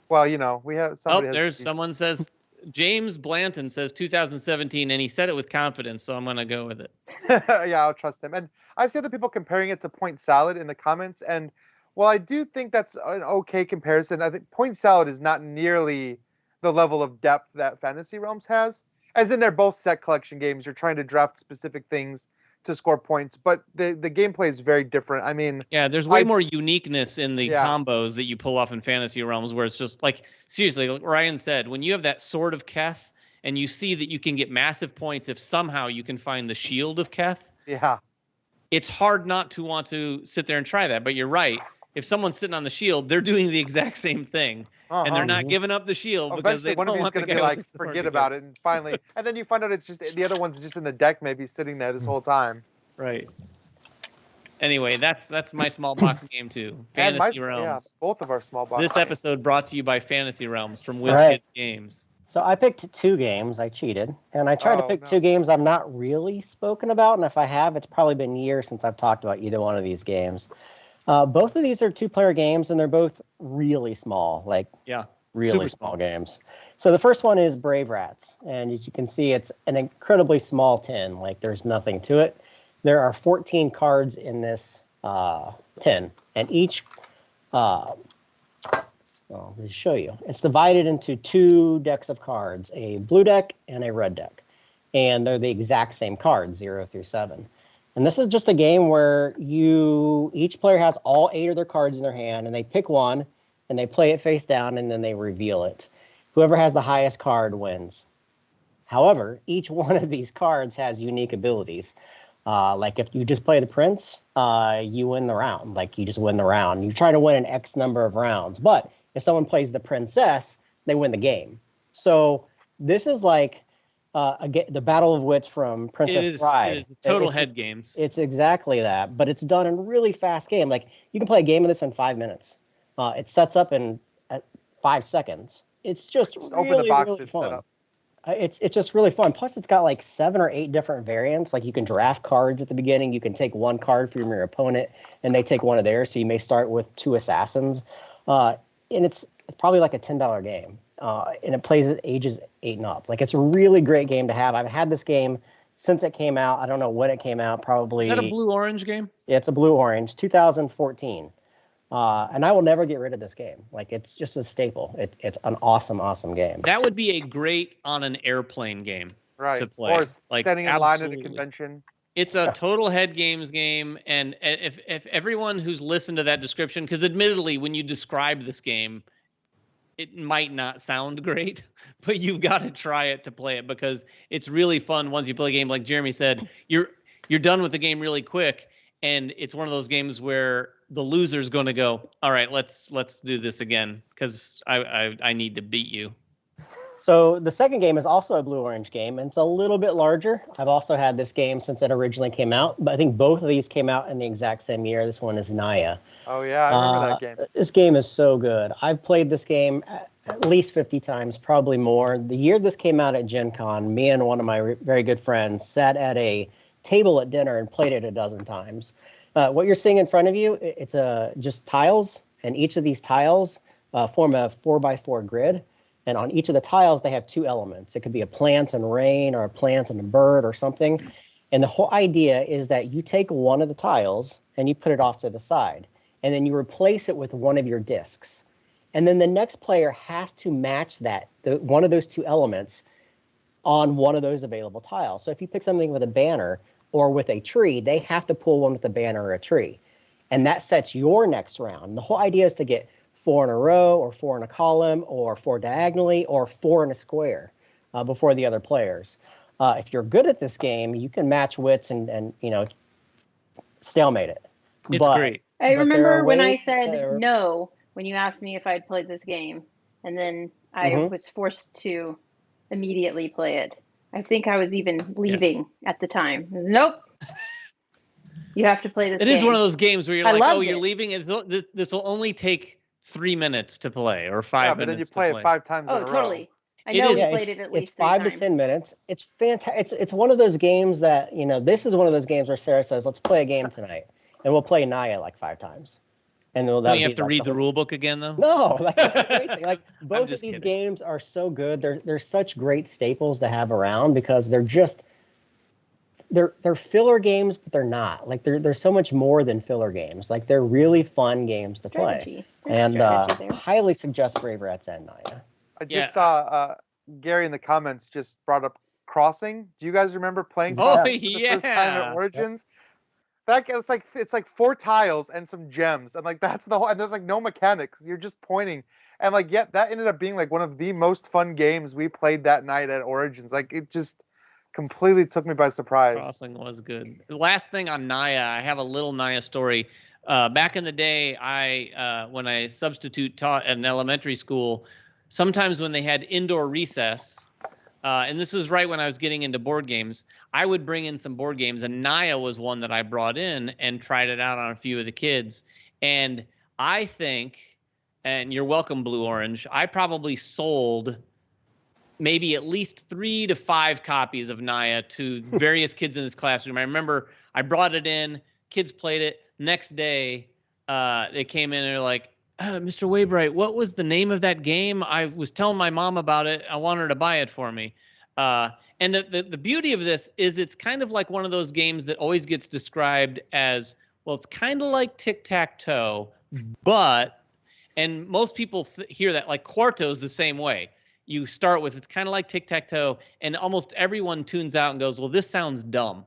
Well, you know, we have somebody. Oh, there's someone says, James Blanton says 2017, and he said it with confidence, so I'm going to go with it. Yeah, I'll trust him. And I see other people comparing it to Point Salad in the comments, and while I do think that's an okay comparison, I think Point Salad is not nearly the level of depth that Fantasy Realms has. as in they're both set collection games. You're trying to draft specific things to score points, but the gameplay is very different. I mean, yeah, there's way more uniqueness in the combos that you pull off in Fantasy Realms, where it's just like, seriously, like Ryan said, when you have that Sword of Keth and you see that you can get massive points if somehow you can find the Shield of Keth. Yeah. It's hard not to want to sit there and try that, but you're right. If someone's sitting on the shield, they're doing the exact same thing, and they're not giving up the shield because they don't want one of these going to be like, forget about it, and finally, and then you find out it's just the other one's just in the deck, maybe sitting there this whole time. Right. Anyway, that's my small box game too. Fantasy Realms. Yeah, both of our small box. This episode brought to you by Fantasy Realms from WizKids Games. So I picked 2 games. I cheated, and I tried to pick 2 games I've not really spoken about, and if I have, it's probably been years since I've talked about either one of these games. Both of these are 2-player games, and they're both really small, really small games. So the first one is Brave Rats, and as you can see, it's an incredibly small tin. Like, there's nothing to it. There are 14 cards in this tin, and each I'll just show you. It's divided into 2 decks of cards, a blue deck and a red deck. And they're the exact same cards, 0 through 7. And this is just a game where each player has all 8 of their cards in their hand, and they pick one, and they play it face down, and then they reveal it. Whoever has the highest card wins. However, each one of these cards has unique abilities. Like if you just play the prince, you win the round. Like you just win the round. You're trying to win an X number of rounds. But if someone plays the princess, they win the game. So this is like the Battle of Wits from Princess Bride. It is total head games. It's exactly that, but it's done in a really fast game. Like you can play a game of this in 5 minutes. It sets up in 5 seconds. It's just really, open the box, really it's fun. set up. It's just really fun. Plus, it's got like 7 or 8 different variants. Like you can draft cards at the beginning. You can take one card from your opponent, and they take one of theirs. So you may start with 2 assassins. And it's probably like a $10 game. And it plays at ages 8 and up. Like it's a really great game to have. I've had this game since it came out. I don't know when it came out. Probably. Is that a blue-orange game? Yeah, it's a blue-orange, 2014. And I will never get rid of this game. Like it's just a staple. It's an awesome game. That would be a great on an airplane game to play. Or standing in line at a convention. It's a total head games game, and if everyone who's listened to that description, because admittedly, when you describe this game, it might not sound great, but you've got to try it to play it because it's really fun once you play a game. Like Jeremy said, you're done with the game really quick, and it's one of those games where the loser's going to go, all right, let's do this again because I need to beat you. So the second game is also a blue-orange game, and it's a little bit larger. I've also had this game since it originally came out, but I think both of these came out in the exact same year. This one is Naya. Oh, yeah, I remember that game. This game is so good. I've played this game at least 50 times, probably more. The year this came out at Gen Con, me and one of my very good friends sat at a table at dinner and played it a dozen times. What you're seeing in front of you, it's just tiles, and each of these tiles form a 4x4 grid. And on each of the tiles, they have 2 elements. It could be a plant and rain or a plant and a bird or something. And the whole idea is that you take one of the tiles and you put it off to the side. And then you replace it with one of your discs. And then the next player has to match one of those 2 elements on one of those available tiles. So if you pick something with a banner or with a tree, they have to pull one with a banner or a tree. And that sets your next round. The whole idea is to get 4 in a row or 4 in a column or 4 diagonally or 4 in a square before the other players. If you're good at this game, you can match wits and stalemate it. It's great. I remember when I said no when you asked me if I'd played this game, and then I was forced to immediately play it. I think I was even leaving at the time. Nope. You have to play this game. It is one of those games where you're like, oh, you're leaving. This will only take 3 minutes to play or 5 minutes. Yeah, but then you play it 5 times in a row. Oh, totally. I know we played it at least 3 times. It's 5 to 10 minutes. It's fantastic. It's one of those games that, this is one of those games where Sarah says, let's play a game tonight. And we'll play Naya like 5 times. And don't you have to read the rule book again, though? No, that's a great thing. Like both of these games are so good. They're such great staples to have around because they're filler games, but they're not. Like they're so much more than filler games. Like they're really fun games to play. And highly suggest Brave Rats and Naya. I just saw Gary in the comments just brought up Crossing. Do you guys remember playing Oh, Crossing for the first time at Origins? Yep. It's like 4 tiles and some gems, and like that's the whole. And there's like no mechanics. You're just pointing, and like that ended up being like one of the most fun games we played that night at Origins. Like it just completely took me by surprise. Crossing was good. Last thing on Naya, I have a little Naya story. Back in the day, when I substitute taught at an elementary school, sometimes when they had indoor recess, and this was right when I was getting into board games, I would bring in some board games, and Naya was one that I brought in and tried it out on a few of the kids. And I think, and you're welcome, Blue Orange, I probably sold maybe at least 3 to 5 copies of Naya to various kids in this classroom. I remember I brought it in, kids played it. Next day, they came in and they're like, Mr. Waybright, what was the name of that game? I was telling my mom about it. I want her to buy it for me. And the beauty of this is it's kind of like one of those games that always gets described as, well, it's kind of like tic-tac-toe, but, and most people hear that, like Quarto's the same way. You start with, it's kind of like tic-tac-toe, and almost everyone tunes out and goes, well, this sounds dumb.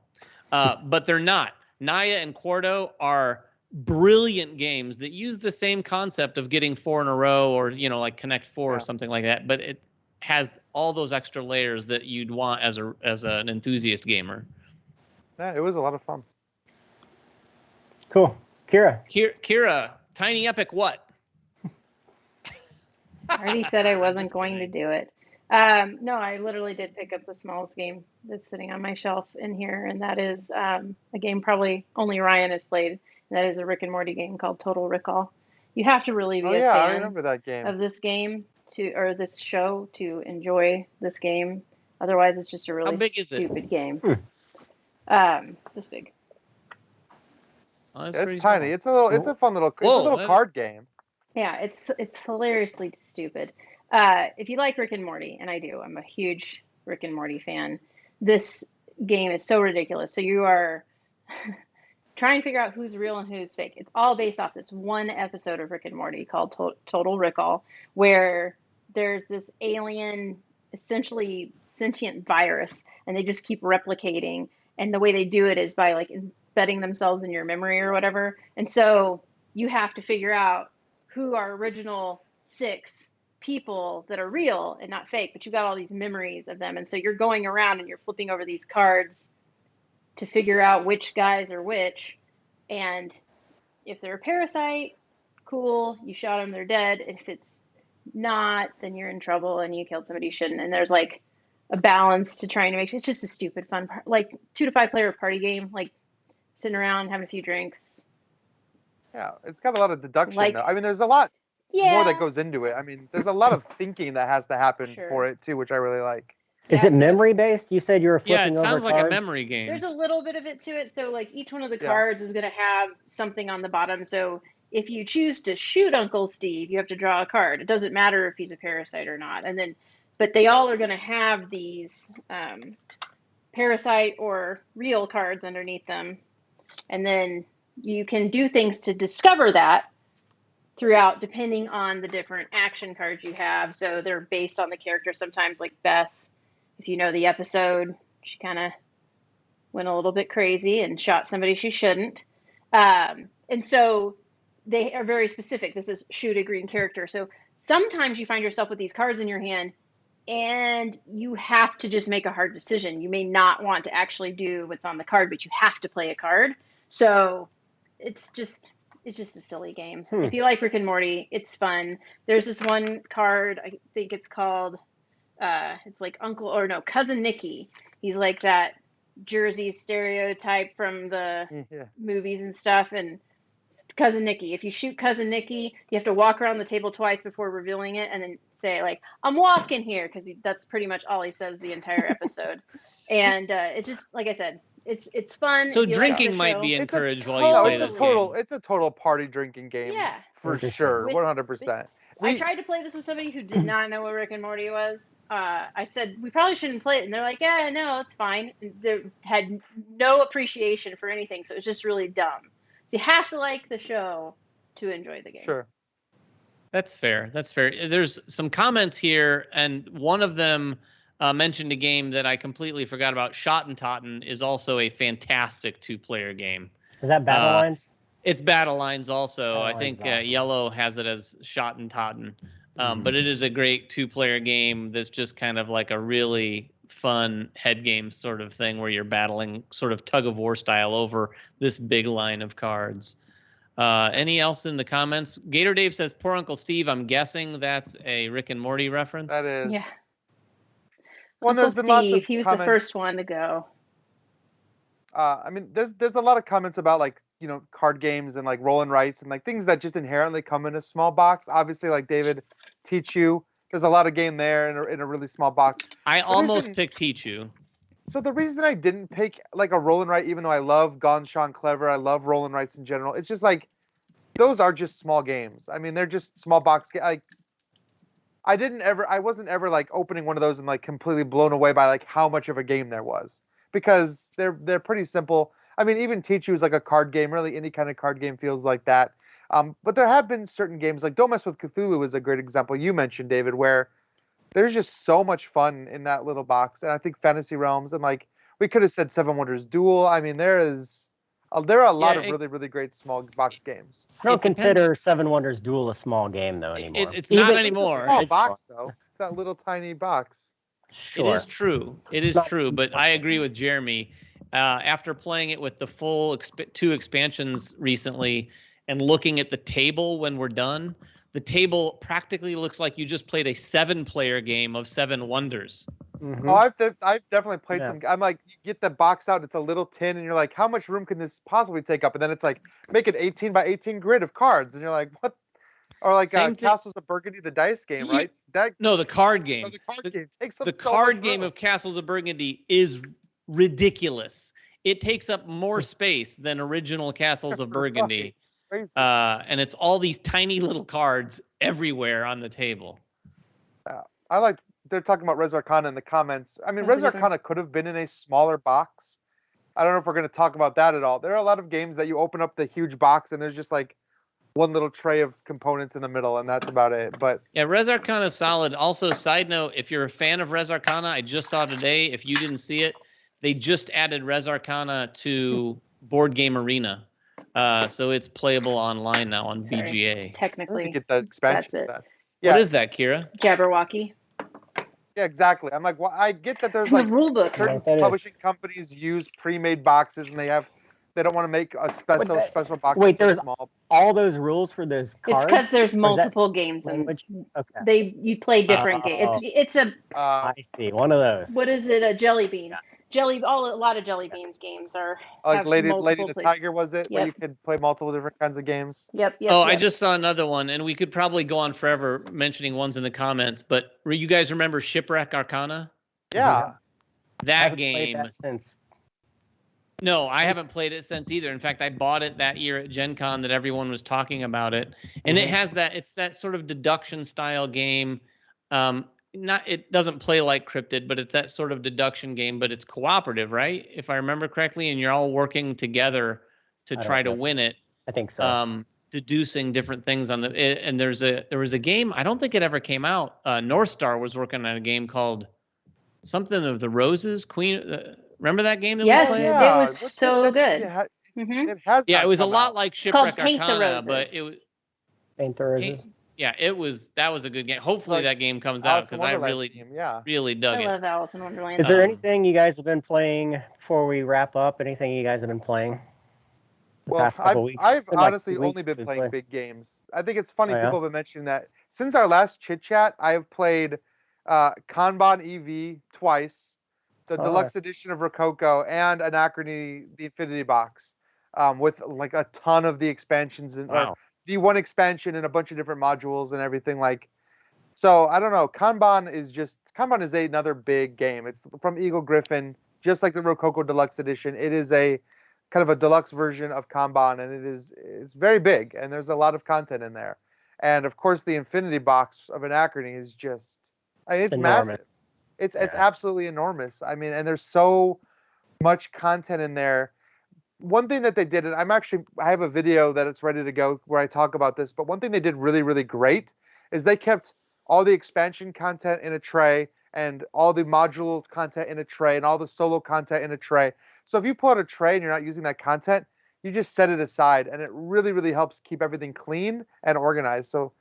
But they're not. Naya and Quarto are brilliant games that use the same concept of getting 4 in a row, or, you know, like Connect 4 or something like that. But it has all those extra layers that you'd want as an enthusiast gamer. Yeah, it was a lot of fun. Cool. Kira, Tiny Epic what? I already said I wasn't going to do it. No, I literally did pick up the smallest game that's sitting on my shelf in here, and that is a game probably only Ryan has played. And that is a Rick and Morty game called Total Recall. You have to really be a fan I remember that game. of this game or this show to enjoy this game. Otherwise, it's just a really stupid game. This big. Oh, it's tiny. Small. It's a fun little card game. Yeah, it's hilariously stupid. If you like Rick and Morty, and I do, I'm a huge Rick and Morty fan. This game is so ridiculous. So you are trying to figure out who's real and who's fake. It's all based off this one episode of Rick and Morty called Total Recall, where there's this alien, essentially sentient virus, and they just keep replicating. And the way they do it is by like embedding themselves in your memory or whatever. And so you have to figure out who are original 6 people that are real and not fake, but you got all these memories of them. And so you're going around and you're flipping over these cards to figure out which guys are which. And if they're a parasite, cool, you shot them, they're dead. If it's not, then you're in trouble and you killed somebody you shouldn't. And there's like a balance to trying to make sure. It's just a stupid fun like 2 to 5 player party game, like sitting around having a few drinks. Yeah, it's got a lot of deduction though. I mean, there's a lot more that goes into it. I mean, there's a lot of thinking that has to happen for it too, which I really like. Is it memory based? You said you were flipping over cards? Yeah, it sounds like a memory game. There's a little bit of it to it. So like each one of the cards is going to have something on the bottom. So if you choose to shoot Uncle Steve, you have to draw a card. It doesn't matter if he's a parasite or not. And then, but they all are going to have these parasite or real cards underneath them. And then you can do things to discover that throughout, depending on the different action cards you have. So they're based on the character. Sometimes like Beth, if you know the episode, she kind of went a little bit crazy and shot somebody she shouldn't. And so they are very specific. This is shoot a green character. So sometimes you find yourself with these cards in your hand and you have to just make a hard decision. You may not want to actually do what's on the card, but you have to play a card. So it's just a silly game. If you like Rick and Morty, it's fun. There's this one card, I think it's called, it's like Cousin Nicky. He's like that Jersey stereotype from the movies and stuff. And Cousin Nicky. If you shoot Cousin Nicky, you have to walk around the table twice before revealing it and then say like, I'm walking here. Cause that's pretty much all he says the entire episode. And it's just, like I said, it's fun. So drinking might be encouraged while you play this game. It's a total party drinking game. Yeah. For sure. 100%. I tried to play this with somebody who did not know what Rick and Morty was. I said, we probably shouldn't play it. And they're like, yeah, no, it's fine. And they had no appreciation for anything. So it was just really dumb. So you have to like the show to enjoy the game. Sure. That's fair. There's some comments here, and one of them mentioned a game that I completely forgot about. Shot and Totten is also a fantastic 2-player game. Is that Battle Lines? It's Battle Lines also. Battle I think Lines awesome. Yellow has it as Shot and Totten. But it is a great 2-player game that's just kind of like a really fun head game sort of thing where you're battling sort of tug of war style over this big line of cards. Any else in the comments? Gator Dave says, "Poor Uncle Steve." I'm guessing that's a Rick and Morty reference. That is. Yeah. Well, Uncle there's been Steve, lots of he was comments. the first one to go. I mean, there's a lot of comments about like, you know, card games and like roll and writes and like things that just inherently come in a small box. Obviously, like David Teach You, there's a lot of game there in a really small box. I almost picked Teach You. So the reason I didn't pick like a roll and write, even though I love Gone Sean Clever, I love roll and writes in general, it's just like those are just small games. I mean, they're just small box like I wasn't ever like opening one of those and like completely blown away by like how much of a game there was, because they're pretty simple. I mean, even Teach You is like a card game. Really, any kind of card game feels like that. But there have been certain games like Don't Mess with Cthulhu is a great example you mentioned, David, where there's just so much fun in that little box. And I think Fantasy Realms and like we could have said Seven Wonders Duel. I mean, there are a lot of really, really great small box games. I don't consider Seven Wonders Duel a small game though anymore. It's not anymore. It's a small box though. It's that little tiny box. Sure. It is true. It is true. But I agree with Jeremy. After playing it with the full 2 expansions recently and looking at the table when we're done, the table practically looks like you just played a 7-player game of Seven Wonders. Mm-hmm. Oh, I've definitely played some. I'm like, you get the box out, it's a little tin, and you're like, how much room can this possibly take up? And then it's like, make an 18 by 18 grid of cards, and you're like, what? Or like Castles of Burgundy, the dice game, right? No, the card game. No, the card game takes up the so card much game room. of Castles of Burgundy is ridiculous. It takes up more space than original Castles of Burgundy. Right. And it's all these tiny little cards everywhere on the table. They're talking about Res Arcana in the comments. I mean, Res Arcana could have been in a smaller box. I don't know if we're going to talk about that at all. There are a lot of games that you open up the huge box and there's just like one little tray of components in the middle, and that's about it. But yeah, Res Arcana is solid. Also, side note, if you're a fan of Res Arcana, I just saw today, if you didn't see it, they just added Res Arcana to Board Game Arena. So it's playable online now on BGA. Technically, get the expansion. That's it. That. Yeah. What is that, Kira? Jabberwocky. Yeah, exactly. I'm like, well, I get that there's like the rule book. Certain publishing companies use pre-made boxes, and they don't want to make a special box. Wait, there's small. All those rules for those cards. It's because there's multiple games and you play different games. It's a. I see, one of those. What is it? A Jelly Bean. A lot of Jelly Beans games are like Lady the Tiger, was it? Yep. Where you could play multiple different kinds of games. Yep. I just saw another one, and we could probably go on forever mentioning ones in the comments. But you guys remember Shipwreck Arcana? Yeah. That game. Played that since. No, I haven't played it since either. In fact, I bought it that year at Gen Con that everyone was talking about it, and it has it's that sort of deduction style game. It doesn't play like Cryptid, but it's that sort of deduction game, but it's cooperative, right? If I remember correctly, and you're all working together to try to win it. I think so. Deducing different things on and there was a game, I don't think it ever came out. North Star was working on a game called something of the Roses, Queen. Remember that game that we played? Yes, it was so good. It has. Yeah, it was a lot like Shipwreck Arcana, but it was Paint the Roses. Yeah, that was a good game. Hopefully that game comes out because I really dug it. I love Alice in Wonderland. Is there anything you guys have been playing before we wrap up? Anything you guys have been playing? Well, I've honestly only been playing big games. I think it's funny people have been mentioning that. Since our last chit chat, I have played Kanban EV twice, the deluxe edition of Rococo, and Anachrony, the Infinity Box, with like a ton of the expansions and the one expansion and a bunch of different modules and everything. Like, so I don't know. Kanban is another big game. It's from Eagle Gryphon, just like the Rococo Deluxe Edition. It is a kind of a deluxe version of Kanban, and it's very big, and there's a lot of content in there. And of course, the Infinity Box of Anachrony is just, it's massive. It's absolutely enormous. I mean, and there's so much content in there. One thing that they did, and I have a video that it's ready to go where I talk about this, but one thing they did really, really great is they kept all the expansion content in a tray, and all the module content in a tray and all the solo content in a tray. So if you pull out a tray and you're not using that content, you just set it aside, and it really, really helps keep everything clean and organized. So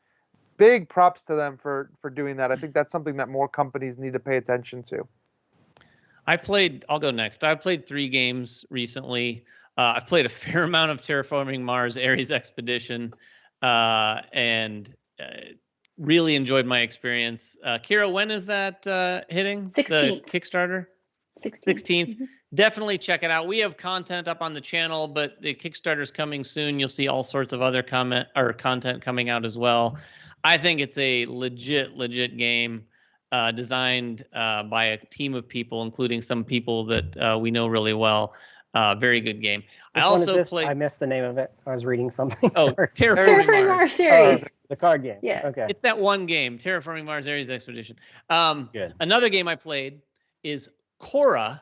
big props to them for doing that. I think that's something that more companies need to pay attention to. I'll go next. I've played 3 games recently. I've played a fair amount of Terraforming Mars Ares Expedition, and really enjoyed my experience. Kira, when is that hitting? 16th. The Kickstarter? 16th. Mm-hmm. Definitely check it out. We have content up on the channel, but the Kickstarter's coming soon. You'll see all sorts of other content coming out as well. I think it's a legit game. Designed by a team of people, including some people that we know really well. Very good game. Which one is this? I missed the name of it. I was reading something. Oh, Terraforming Mars series. The card game. Yeah. Okay. It's that one game, Terraforming Mars Ares Expedition. Good. Another game I played is Korra,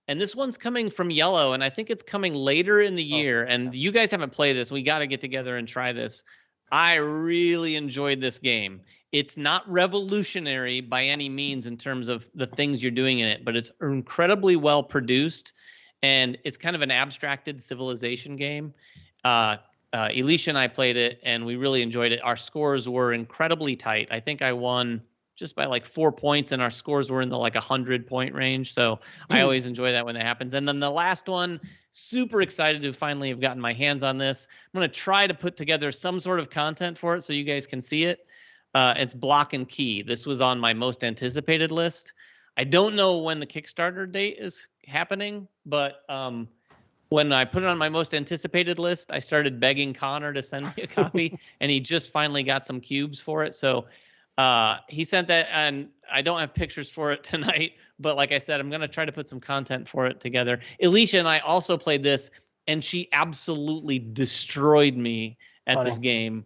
and this one's coming from Yellow, and I think it's coming later in the year. And you guys haven't played this. We got to get together and try this. I really enjoyed this game. It's not revolutionary by any means in terms of the things you're doing in it, but it's incredibly well produced, and it's kind of an abstracted civilization game. Elisha and I played it, and we really enjoyed it. Our scores were incredibly tight. I think I won just by like 4 points, and our scores were in the like 100-point range. So I always enjoy that when that happens. And then the last one, super excited to finally have gotten my hands on this. I'm going to try to put together some sort of content for it so you guys can see it. It's Block and Key. This was on my most anticipated list. I don't know when the Kickstarter date is happening, but when I put it on my most anticipated list, I started begging Connor to send me a copy, and he just finally got some cubes for it. So he sent that, and I don't have pictures for it tonight, but like I said, I'm going to try to put some content for it together. Elisha and I also played this, and she absolutely destroyed me at this game,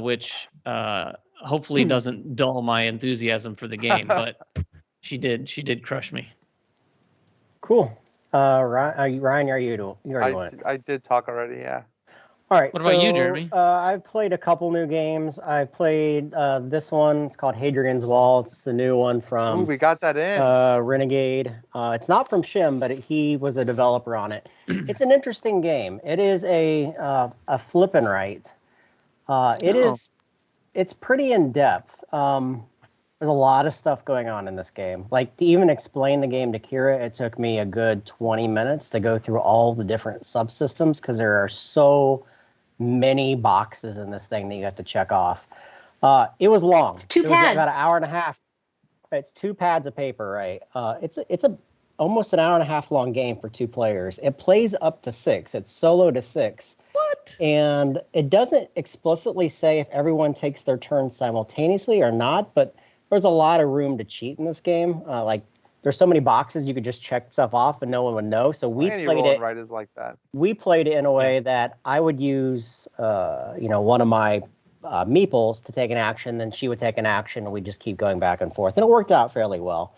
which hopefully doesn't dull my enthusiasm for the game, but she did crush me. Cool. Ryan, are you already I did talk already, yeah. All right. What about you, Jeremy? I've played a couple new games. I've played this one. It's called Hadrian's Wall. It's the new one from. Ooh, we got that in. Renegade. It's not from Shim, but he was a developer on it. It's an interesting game. It is a flip and write. It's pretty in depth. There's a lot of stuff going on in this game. Like, to even explain the game to Kira, it took me a good 20 minutes to go through all the different subsystems because there are so many boxes in this thing that you have to check off. It was long. It's 2 pads. It was about an hour and a half. It's 2 pads of paper, right? It's almost an hour and a half long game for 2 players. It plays up to 6. It's solo to 6. What? And it doesn't explicitly say if everyone takes their turn simultaneously or not, but there's a lot of room to cheat in this game. Like, there's so many boxes you could just check stuff off and no one would know. So we played it. Right is like that. We played it in a way that I would use, one of my meeples to take an action, then she would take an action, and we just keep going back and forth. And it worked out fairly well.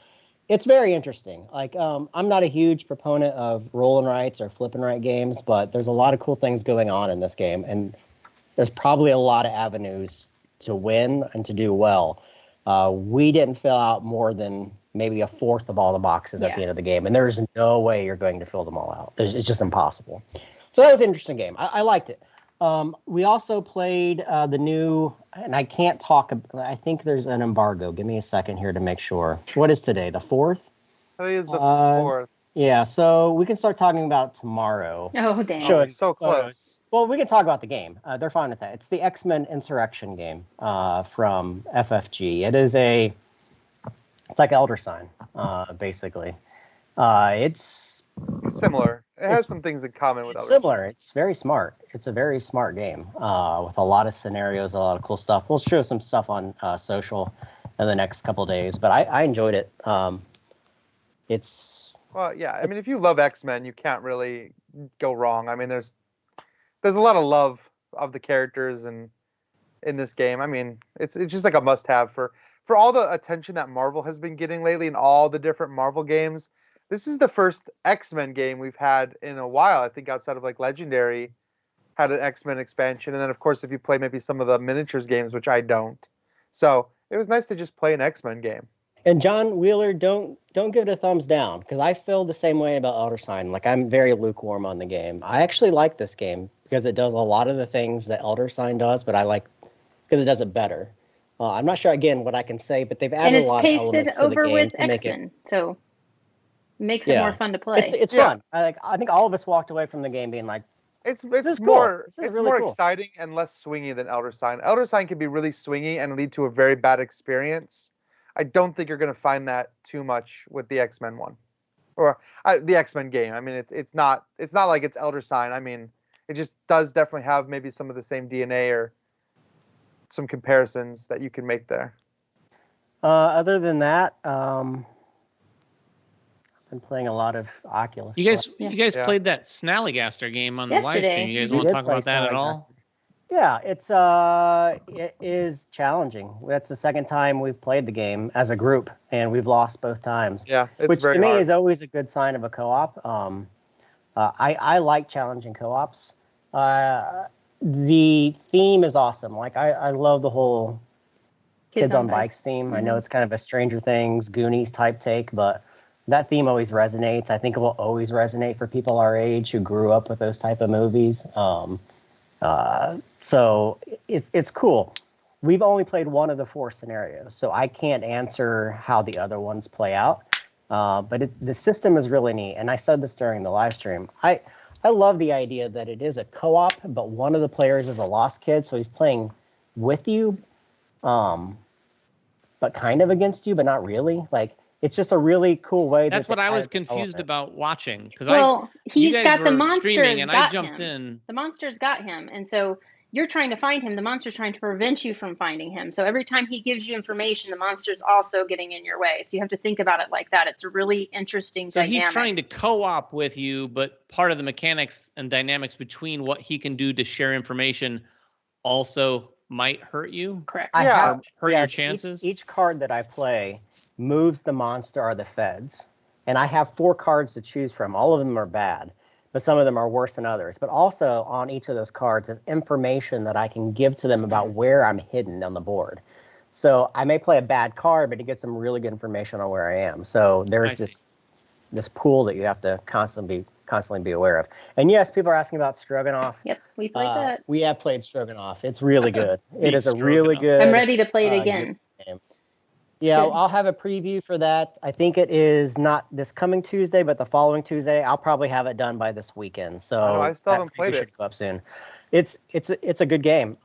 It's very interesting. Like, I'm not a huge proponent of roll and writes or flip and write games, but there's a lot of cool things going on in this game, and there's probably a lot of avenues to win and to do well. We didn't fill out more than maybe a fourth of all the boxes at the end of the game, and there's no way you're going to fill them all out. It's just impossible. So that was an interesting game. I liked it. We also played the new, and I can't talk. I think there's an embargo. Give me a second here to make sure. What is today? The 4th? Today is the 4th. Yeah, so we can start talking about tomorrow. Oh, dang. Sure. So close. Well, we can talk about the game. They're fine with that. It's the X-Men Insurrection game from FFG. It's like Elder Sign, basically. It's similar. It has some things in common with Elder similar. Sign. It's very smart. It's a very smart game with a lot of scenarios, a lot of cool stuff. We'll show some stuff on social in the next couple of days, but I enjoyed it. Well, yeah. I mean, if you love X-Men, you can't really go wrong. I mean, there's a lot of love of the characters and in this game. I mean, it's just like a must-have for all the attention that Marvel has been getting lately in all the different Marvel games. This is the first X-Men game we've had in a while. I think outside of like Legendary had an X-Men expansion, and then of course if you play maybe some of the miniatures games, which I don't. So it was nice to just play an X-Men game. And John Wheeler, don't give it a thumbs down, because I feel the same way about Elder Sign. Like, I'm very lukewarm on the game. I actually like this game because it does a lot of the things that Elder Sign does, but I like because it does it better. I'm not sure again what I can say, but they've added a lot of elements to the game with to make X-Men, so makes it more fun to play. It's fun. I think all of us walked away from the game being like, it's really more cool. exciting and less swingy than Elder Sign. Elder Sign can be really swingy and lead to a very bad experience. I don't think you're going to find that too much with the X-Men one, or the X-Men game. I mean, it's not like it's Elder Sign. I mean, it just does definitely have maybe some of the same DNA or some comparisons that you can make there. Other than that, I've been playing a lot of Oculus. You guys played that Snallygaster game on the live stream. You guys want to talk about that at all? Yeah, it is challenging. That's the second time we've played the game as a group, and we've lost both times. Yeah, which to me is always a good sign of a co-op. I like challenging co-ops. The theme is awesome. Like, I love the whole Kids on Bikes theme. Mm-hmm. I know it's kind of a Stranger Things, Goonies type take, but that theme always resonates. I think it will always resonate for people our age who grew up with those type of movies. So it's cool. We've only played one of the 4 scenarios, so I can't answer how the other ones play out. But the system is really neat. And I said this during the live stream. I love the idea that it is a co-op, but one of the players is a lost kid, so he's playing with you, but kind of against you, but not really. Like, it's just a really cool way. That's what I was confused about watching, because he's got the monsters and I jumped in. The monsters got him, and so you're trying to find him. The monster's trying to prevent you from finding him. So every time he gives you information, the monster's also getting in your way. So you have to think about it like that. It's a really interesting dynamic. He's trying to co-op with you, but part of the mechanics and dynamics between what he can do to share information also might hurt you. Correct. Hurt your chances. Each card that I play moves the monster or the feds. And I have 4 cards to choose from. All of them are bad, but some of them are worse than others. But also on each of those cards is information that I can give to them about where I'm hidden on the board. So I may play a bad card, but it gets some really good information on where I am. So there's this pool that you have to constantly be aware of. And yes, people are asking about Stroganoff. Yep, we played that. We have played Stroganoff. It's really good. It is a really good. I'm ready to play it again. Yeah, I'll have a preview for that. I think it is not this coming Tuesday, but the following Tuesday. I'll probably have it done by this weekend. So I still haven't played it. Should go up soon. It's a good game.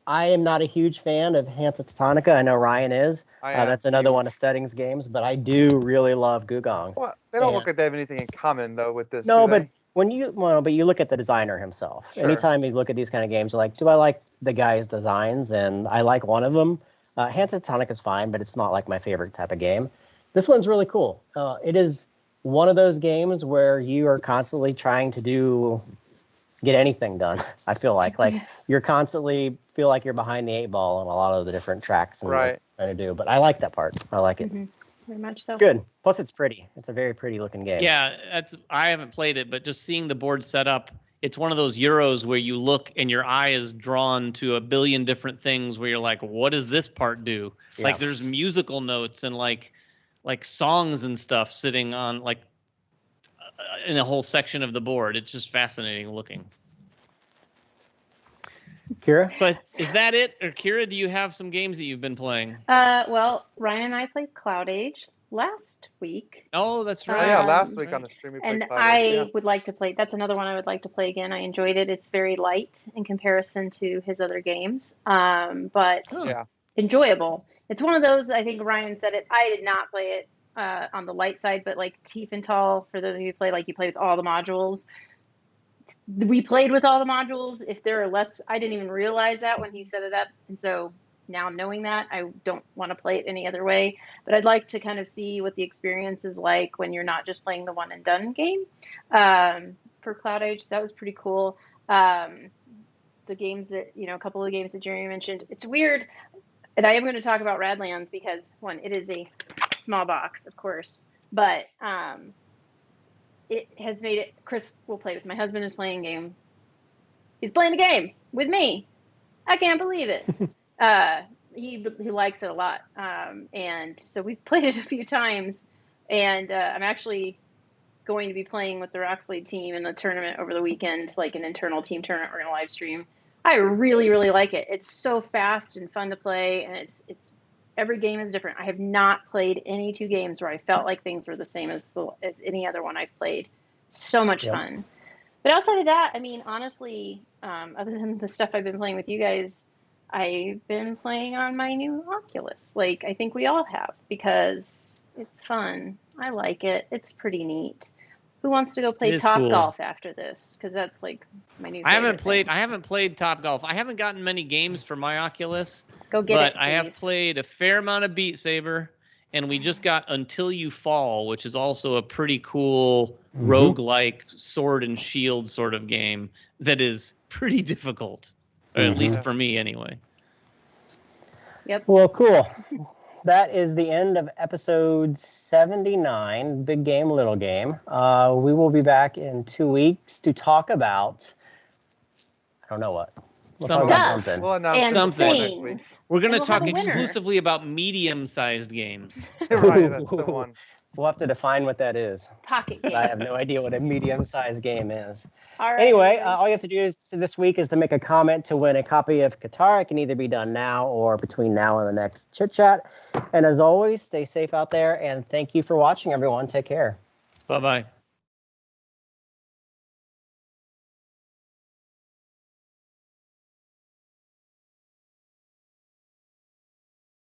I am not a huge fan of Hansa Teutonica. I know Ryan is. That's another one of Stedding's games, but I do really love Gugong. Well, they don't look like they have anything in common though with this. No, but but you look at the designer himself. Sure. Anytime you look at these kind of games, you're like, do I like the guy's designs? And I like one of them. Hansa Teutonica is fine, but it's not like my favorite type of game. This one's really cool. It is one of those games where you are constantly trying to get anything done. I feel like you're constantly feel like you're behind the 8 ball on a lot of the different tracks and trying to do. But I like that part. I like it. Mm-hmm. Very much so. Good. Plus, it's pretty. It's a very pretty looking game. Yeah, I haven't played it, but just seeing the board set up, it's one of those Euros where you look and your eye is drawn to a billion different things where you're like, what does this part do? Yeah. Like there's musical notes and like songs and stuff sitting on in a whole section of the board. It's just fascinating looking. Kira? So is that it? Or Kira, do you have some games that you've been playing? Well, Ryan and I played Cloud Age last week. Oh, that's right. Last week on the stream we played Cloud Age. And I would like to play. That's another one I would like to play again. I enjoyed it. It's very light in comparison to his other games, but enjoyable. It's one of those. I think Ryan said it. I did not play it on the light side, but like Tiefenthal, for those of you who play, you play with all the modules. We played with all the modules. If there are less, I didn't even realize that when he set it up, and so. Now knowing that, I don't want to play it any other way, but I'd like to kind of see what the experience is like when you're not just playing the one and done game for Cloud Age. So that was pretty cool. The games that, a couple of the games that Jeremy mentioned, it's weird. And I am going to talk about Radlands because one, it is a small box, of course, but it has made it, Chris will play with, my husband is playing a game. He's playing a game with me. I can't believe it. he likes it a lot, and so we've played it a few times. And I'm actually going to be playing with the Roxley team in the tournament over the weekend, like an internal team tournament we're going to live stream. I really, really like it. It's so fast and fun to play, and it's every game is different. I have not played any 2 games where I felt like things were the same as any other one I've played. So much fun. But outside of that, I mean, honestly, other than the stuff I've been playing with you guys, I've been playing on my new Oculus. Like, I think we all have, because it's fun. I like it. It's pretty neat. Who wants to go play Top Golf after this? Because that's like my new. I haven't played Top Golf. I haven't gotten many games for my Oculus. Go get it, but I have played a fair amount of Beat Saber, and we just got Until You Fall, which is also a pretty cool roguelike sword and shield sort of game that is pretty difficult, or at least for me anyway. Yep. Well, cool. That is the end of episode 79, Big Game, Little Game. We will be back in 2 weeks to talk about, I don't know what. We'll talk about something. We'll announce something next week. We're going to talk exclusively about medium-sized games. Right, that's the one. We'll have to define what that is. Pocket games. I have no idea what a medium-sized game is. All right, anyway, all you have to do this week is to make a comment to win a copy of Katara. It can either be done now or between now and the next Chit Chat. And as always, stay safe out there, and thank you for watching, everyone. Take care. Bye-bye.